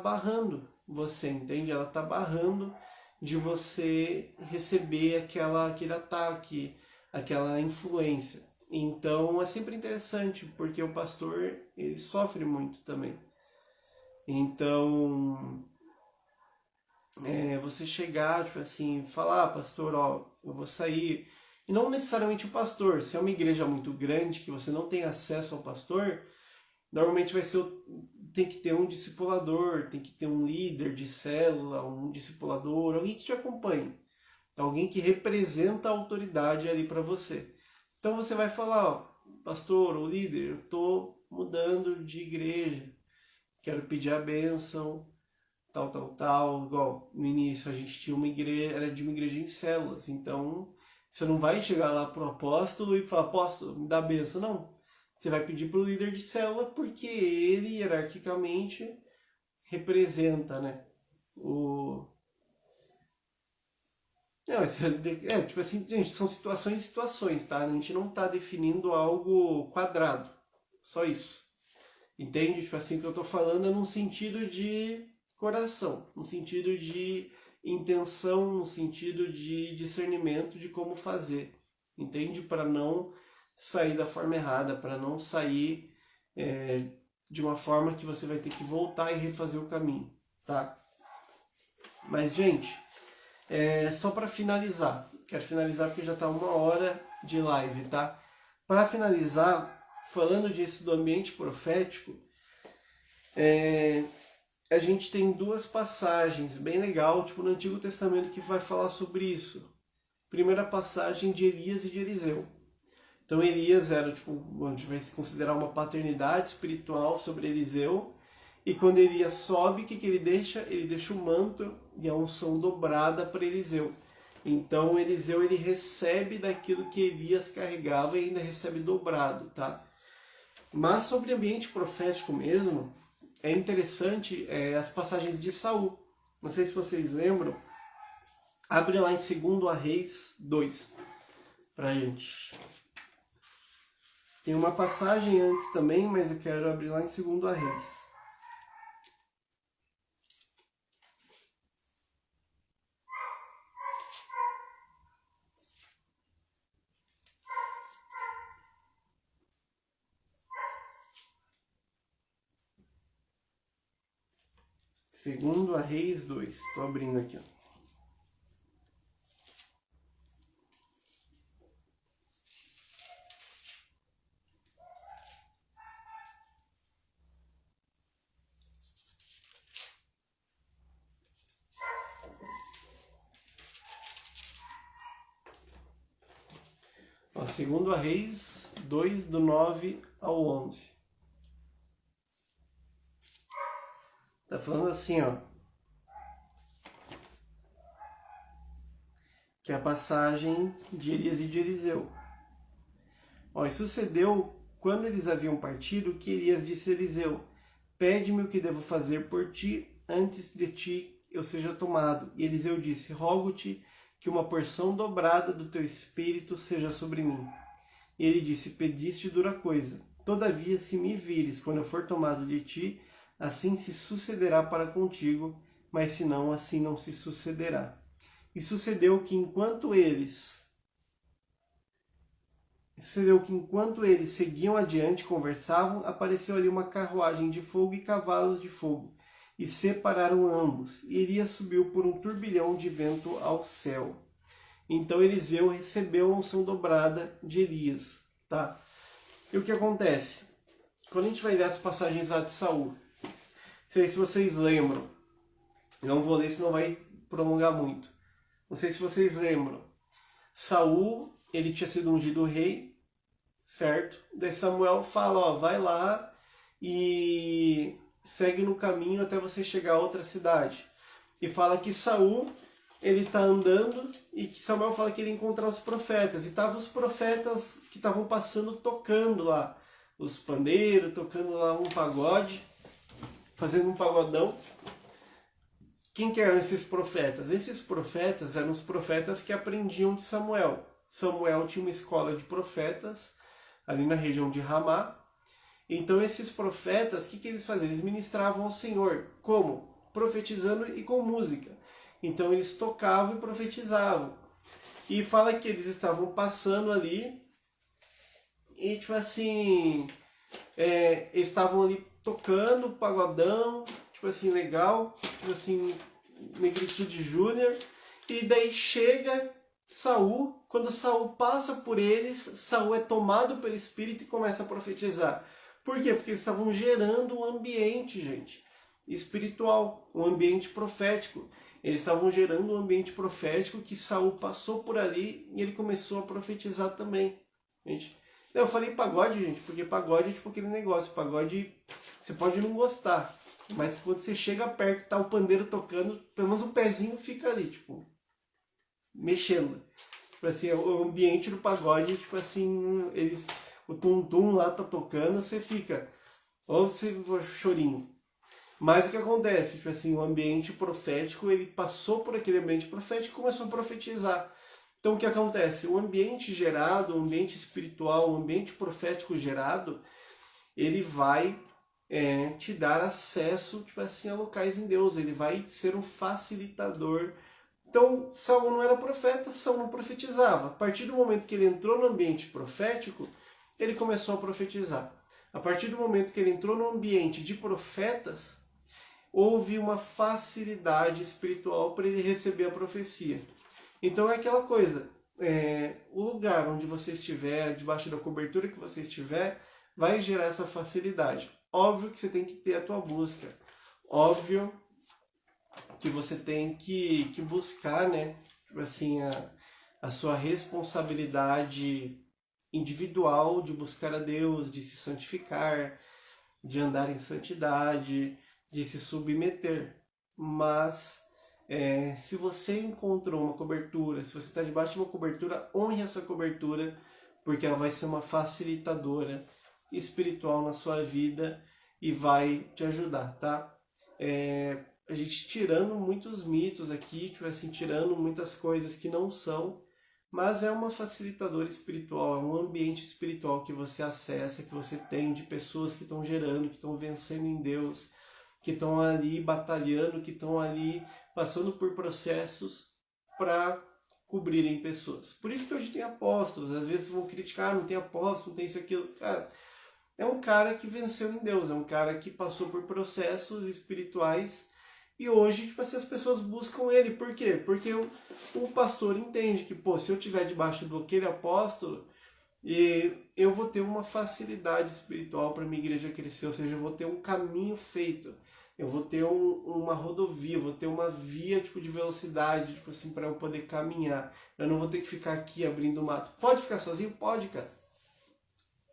barrando você, entende? Ela tá barrando de você receber aquele ataque, aquela influência. Então é sempre interessante, porque o pastor ele sofre muito também. Então você chegar, tipo assim, falar, pastor, ó, eu vou sair. E não necessariamente o pastor, se é uma igreja muito grande que você não tem acesso ao pastor, normalmente tem que ter um discipulador, tem que ter um líder de célula, um discipulador, alguém que te acompanhe, alguém que representa a autoridade ali para você. Então você vai falar, ó, pastor, o líder, eu tô mudando de igreja, quero pedir a bênção, tal, igual no início a gente tinha uma igreja, era de uma igreja em células, então você não vai chegar lá pro apóstolo e falar, apóstolo, me dá a benção, não. Você vai pedir pro líder de célula porque ele hierarquicamente representa, né, o... Não, tipo assim, gente, são situações e situações, tá? A gente não tá definindo algo quadrado, só isso. Entende? Tipo assim, o que eu tô falando é num sentido de coração, no sentido de intenção, no sentido de discernimento de como fazer, entende? Para não sair da forma errada, para não sair de uma forma que você vai ter que voltar e refazer o caminho, tá? Mas, gente, só para finalizar, quero finalizar porque já está 1 hora de live, tá? Para finalizar, falando disso do ambiente profético, a gente tem 2 passagens bem legal, tipo no Antigo Testamento, que vai falar sobre isso. Primeira passagem de Elias e de Eliseu. Então Elias era, tipo, a gente vai considerar uma paternidade espiritual sobre Eliseu. E quando Elias sobe, o que ele deixa? Ele deixa o manto e a unção dobrada para Eliseu. Então Eliseu ele recebe daquilo que Elias carregava e ainda recebe dobrado, tá? Mas sobre ambiente profético mesmo, é interessante as passagens de Saul. Não sei se vocês lembram. Abre lá em 2 Reis 2 pra gente. Tem uma passagem antes também, mas eu quero abrir lá em 2 Reis. Segundo a Reis 2. Estou abrindo aqui, ó. Segundo a Reis 2, do 9 ao 11. Tá falando assim, ó. Que é a passagem de Elias e de Eliseu. Ó, e sucedeu, quando eles haviam partido, que Elias disse a Eliseu: pede-me o que devo fazer por ti, antes de ti eu seja tomado. E Eliseu disse: rogo-te que uma porção dobrada do teu espírito seja sobre mim. E ele disse, pediste dura coisa. Todavia, se me vires, quando eu for tomado de ti, assim se sucederá para contigo, mas se não, assim não se sucederá. E sucedeu que enquanto eles seguiam adiante, conversavam, apareceu ali uma carruagem de fogo e cavalos de fogo, e separaram ambos, e Elias subiu por um turbilhão de vento ao céu. Então Eliseu recebeu a unção dobrada de Elias, tá? E o que acontece? Quando a gente vai ler as passagens lá de Saul, não sei se vocês lembram, não vou ler senão vai prolongar muito. Não sei se vocês lembram. Saul, ele tinha sido ungido rei, certo? Daí Samuel fala, ó, vai lá e segue no caminho até você chegar a outra cidade. E fala que Saul, ele tá andando e que Samuel fala que ele ia encontrar os profetas. E estavam os profetas que estavam passando tocando lá. Os pandeiros, tocando lá um pagode, fazendo um pagodão. Quem que eram esses profetas? Esses profetas eram os profetas que aprendiam de Samuel. Samuel tinha uma escola de profetas ali na região de Ramá. Então esses profetas, o que eles faziam? Eles ministravam ao Senhor. Como? Profetizando e com música. Então eles tocavam e profetizavam. E fala que eles estavam passando ali e tipo assim, eles estavam ali tocando pagodão, tipo assim, legal, tipo assim, Negritude Júnior, e daí chega Saul, quando Saul passa por eles, Saul é tomado pelo Espírito e começa a profetizar. Por quê? Porque eles estavam gerando um ambiente, gente, espiritual, um ambiente profético. Eles estavam gerando um ambiente profético que Saul passou por ali e ele começou a profetizar também. Gente, eu falei pagode, gente, porque pagode é tipo aquele negócio. Pagode, você pode não gostar, mas quando você chega perto e tá o pandeiro tocando, pelo menos o pezinho fica ali, tipo, mexendo. Tipo assim, o ambiente do pagode, tipo assim, o tum-tum lá tá tocando, você fica, ou você chorinho. Mas o que acontece? Tipo assim, o ambiente profético, ele passou por aquele ambiente profético e começou a profetizar. Então o que acontece? O ambiente gerado, o ambiente espiritual, o ambiente profético gerado, ele vai te dar acesso, tipo assim, a locais em Deus. Ele vai ser um facilitador. Então Saul não era profeta, Saul não profetizava. A partir do momento que ele entrou no ambiente profético, ele começou a profetizar. A partir do momento que ele entrou no ambiente de profetas, houve uma facilidade espiritual para ele receber a profecia. Então é aquela coisa, o lugar onde você estiver, debaixo da cobertura que você estiver, vai gerar essa facilidade. Óbvio que você tem que ter a tua busca. Óbvio que você tem que buscar, né? Tipo assim, a sua responsabilidade individual de buscar a Deus, de se santificar, de andar em santidade, de se submeter. Mas se você encontrou uma cobertura, se você está debaixo de uma cobertura, honre essa cobertura, porque ela vai ser uma facilitadora espiritual na sua vida e vai te ajudar, tá? A gente tirando muitos mitos aqui, tipo assim, tirando muitas coisas que não são, mas é uma facilitadora espiritual, é um ambiente espiritual que você acessa, que você tem de pessoas que estão gerando, que estão vencendo em Deus, que estão ali batalhando, que estão ali passando por processos para cobrirem pessoas. Por isso que hoje tem apóstolos. Às vezes vão criticar, não tem apóstolo, não tem isso, aquilo. Cara, é um cara que venceu em Deus, é um cara que passou por processos espirituais e hoje, tipo assim, as pessoas buscam ele. Por quê? Porque o pastor entende que, pô, se eu estiver debaixo do aquele apóstolo, eu vou ter uma facilidade espiritual para minha igreja crescer, ou seja, eu vou ter um caminho feito. Eu vou ter uma rodovia, vou ter uma via tipo de velocidade, tipo assim, para eu poder caminhar. Eu não vou ter que ficar aqui abrindo mato. Pode ficar sozinho? Pode, cara.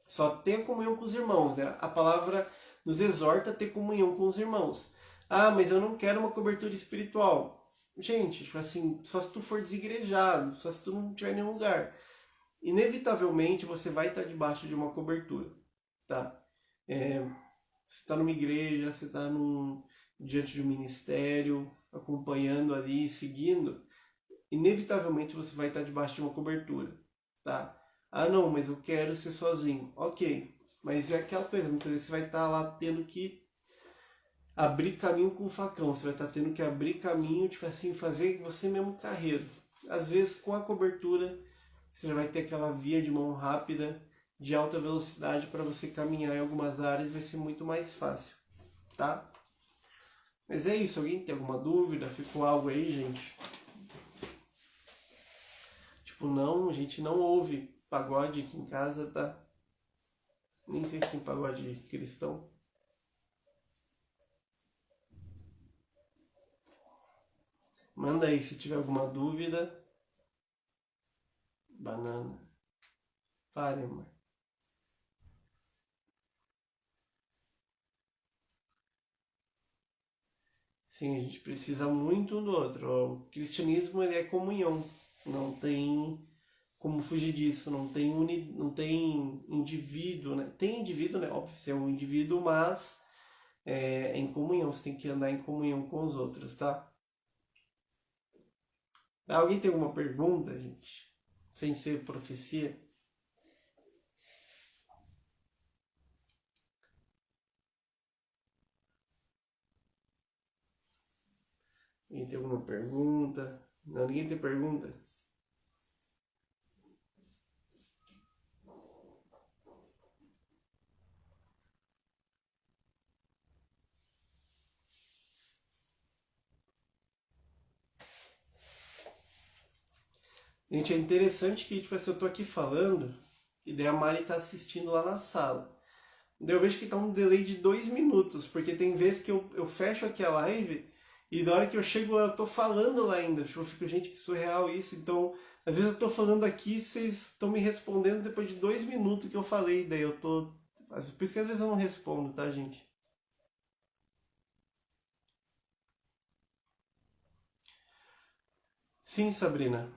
Só tenha comunhão com os irmãos, né? A palavra nos exorta a ter comunhão com os irmãos. Ah, mas eu não quero uma cobertura espiritual. Gente, tipo assim, só se tu for desigrejado, só se tu não tiver em nenhum lugar. Inevitavelmente você vai estar debaixo de uma cobertura, tá? Você está numa igreja, você está diante de um ministério, acompanhando ali, seguindo. inevitavelmente você vai estar debaixo de uma cobertura, tá? Ah, não, mas eu quero ser sozinho. Ok, mas é aquela coisa, muitas vezes você vai estar lá tendo que abrir caminho com o facão, você vai estar tendo que abrir caminho, tipo assim, fazer você mesmo carreiro. Às vezes com a cobertura você já vai ter aquela via de mão rápida, de alta velocidade para você caminhar em algumas áreas, vai ser muito mais fácil, tá? Mas é isso, alguém tem alguma dúvida? Ficou algo aí, gente? Tipo, não, a gente não ouve pagode aqui em casa, tá? Nem sei se tem pagode cristão. Manda aí se tiver alguma dúvida. Banana. Pare, amor. Sim, a gente precisa muito um do outro. O cristianismo ele é comunhão. Não tem como fugir disso. Não tem indivíduo, né? Tem indivíduo, né? Óbvio, você é um indivíduo, mas é em comunhão. Você tem que andar em comunhão com os outros, tá? Alguém tem alguma pergunta, gente? Sem ser profecia? Alguém tem alguma pergunta? Não, ninguém tem pergunta? Gente, é interessante que, tipo assim, eu tô aqui falando e daí a Mari tá assistindo lá na sala. Daí eu vejo que tá um delay de 2 minutos, porque tem vezes que eu fecho aqui a live e na hora que eu chego eu tô falando lá ainda. Tipo, eu fico, gente, que surreal isso. Então, às vezes eu tô falando aqui e vocês estão me respondendo depois de 2 minutos que eu falei. Daí eu tô. Por isso que às vezes eu não respondo, tá, gente? Sim, Sabrina.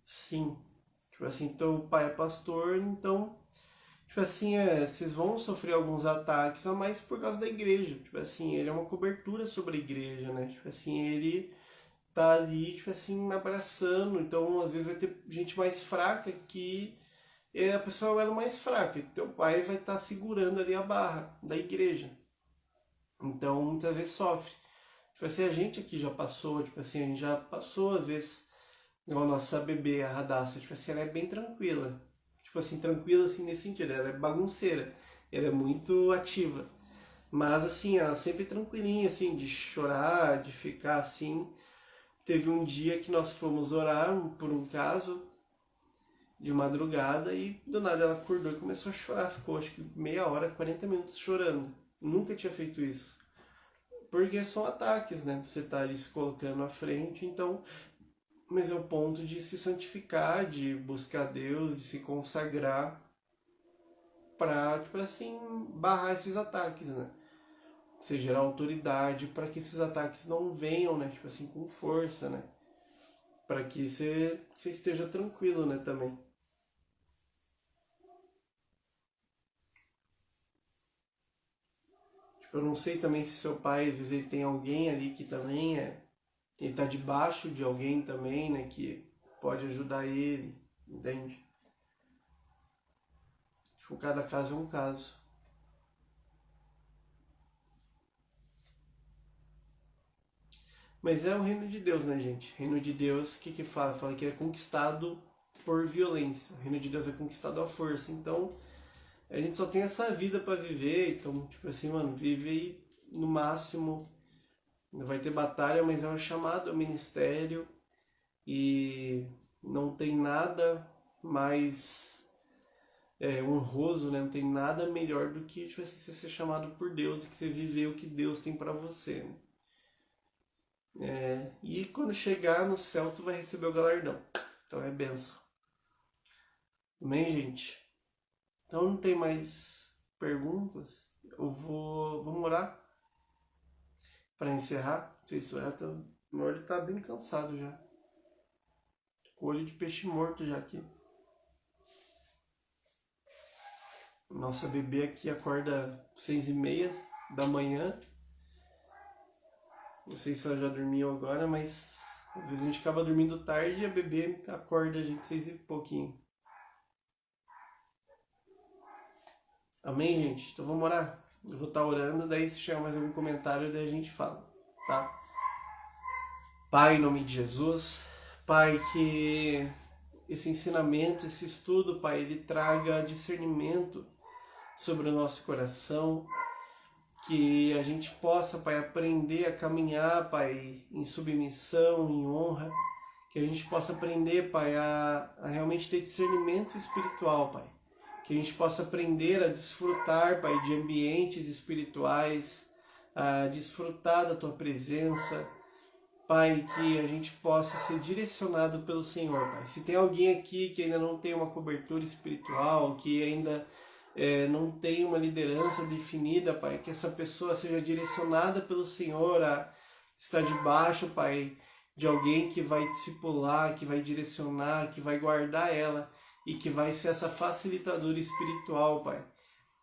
Sim. Tipo assim, então o pai é pastor, então tipo assim, vocês vão sofrer alguns ataques a mais por causa da igreja. Tipo assim, ele é uma cobertura sobre a igreja, né? Tipo assim, ele tá ali, tipo assim, abraçando. Então, às vezes vai ter gente mais fraca que a pessoa era mais fraca. Teu pai vai estar segurando ali a barra da igreja. Então, muitas vezes sofre. Tipo assim, a gente aqui já passou, tipo assim, a gente já passou, às vezes, igual a nossa bebê, a Radassa, tipo assim, ela é bem tranquila. Tipo assim, tranquila assim nesse sentido, ela é bagunceira, ela é muito ativa. Mas assim, ela sempre tranquilinha, assim, de chorar, de ficar assim. Teve um dia que nós fomos orar por um caso de madrugada e do nada ela acordou e começou a chorar. Ficou acho que meia hora, 40 minutos chorando. Nunca tinha feito isso. Porque são ataques, né? Você tá ali se colocando à frente, então mas é o ponto de se santificar, de buscar Deus, de se consagrar para, tipo assim, barrar esses ataques, né? Você gerar autoridade para que esses ataques não venham, né? Tipo assim, com força, né? Para que você esteja tranquilo, né? Também. Tipo, eu não sei também se seu pai, às vezes, ele tem alguém ali que também ele tá debaixo de alguém também, né? Que pode ajudar ele, entende? Tipo, cada caso é um caso. Mas é o reino de Deus, né, gente? O reino de Deus, o que que fala? Fala que é conquistado por violência. O reino de Deus é conquistado à força. Então, a gente só tem essa vida para viver. Então, tipo assim, mano, vive aí no máximo. Vai ter batalha, mas é um chamado ao ministério. E não tem nada mais honroso, né? Não tem nada melhor do que, tipo assim, você ser chamado por Deus, do que você viver o que Deus tem para você, né? E quando chegar no céu, tu vai receber o galardão. Então é benção. Amém, gente? Então não tem mais perguntas. Vamos orar para encerrar. Não sei se meu olho tá bem cansado já. Com olho de peixe morto já aqui. Nossa bebê aqui acorda 6h30 da manhã. Não sei se ela já dormiu agora, mas Às vezes a gente acaba dormindo tarde e a bebê acorda a gente 6 e pouquinho. Amém, gente? Então vamos orar. Eu vou estar orando, daí se chegar mais algum comentário, daí a gente fala, tá? Pai, em nome de Jesus, Pai, que esse ensinamento, esse estudo, Pai, ele traga discernimento sobre o nosso coração, que a gente possa, Pai, aprender a caminhar, Pai, em submissão, em honra, que a gente possa aprender, Pai, a realmente ter discernimento espiritual, Pai, que a gente possa aprender a desfrutar, Pai, de ambientes espirituais, a desfrutar da Tua presença, Pai, que a gente possa ser direcionado pelo Senhor, Pai. Se tem alguém aqui que ainda não tem uma cobertura espiritual, que ainda não tem uma liderança definida, Pai, que essa pessoa seja direcionada pelo Senhor a estar debaixo, Pai, de alguém que vai discipular, que vai direcionar, que vai guardar ela e que vai ser essa facilitadora espiritual, Pai.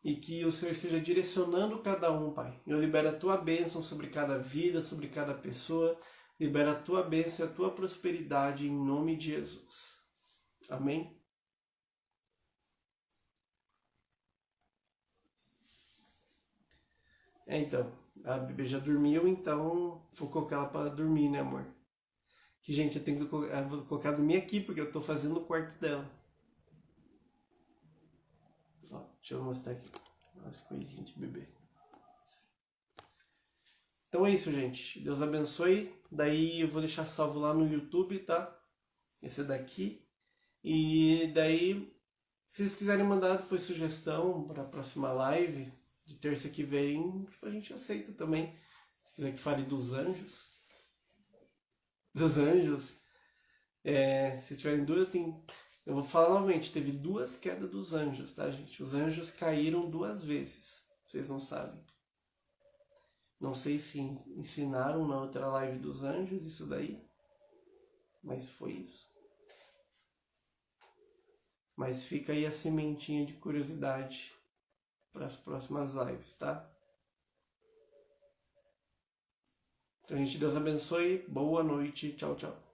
E que o Senhor esteja direcionando cada um, Pai. Eu libero a Tua bênção sobre cada vida, sobre cada pessoa. Libera a Tua bênção e a Tua prosperidade em nome de Jesus. Amém? Então, a bebê já dormiu, então vou colocar ela para dormir, né, amor? Que, gente, eu tenho que vou colocar dormir aqui, porque eu tô fazendo o quarto dela. Ó, deixa eu mostrar aqui as coisinhas de bebê. Então é isso, gente. Deus abençoe. Daí eu vou deixar salvo lá no YouTube, tá? Esse daqui. E daí, se vocês quiserem mandar depois sugestão para a próxima live de terça que vem, a gente aceita também. Se quiser que fale dos anjos. Dos anjos. Se tiverem dúvida, eu vou falar novamente. Teve 2 quedas dos anjos, tá, gente? Os anjos caíram 2 vezes. Vocês não sabem. Não sei se ensinaram na outra live dos anjos isso daí. Mas foi isso. Mas fica aí a sementinha de curiosidade para as próximas lives, tá? Então, gente, Deus abençoe. Boa noite. Tchau, tchau.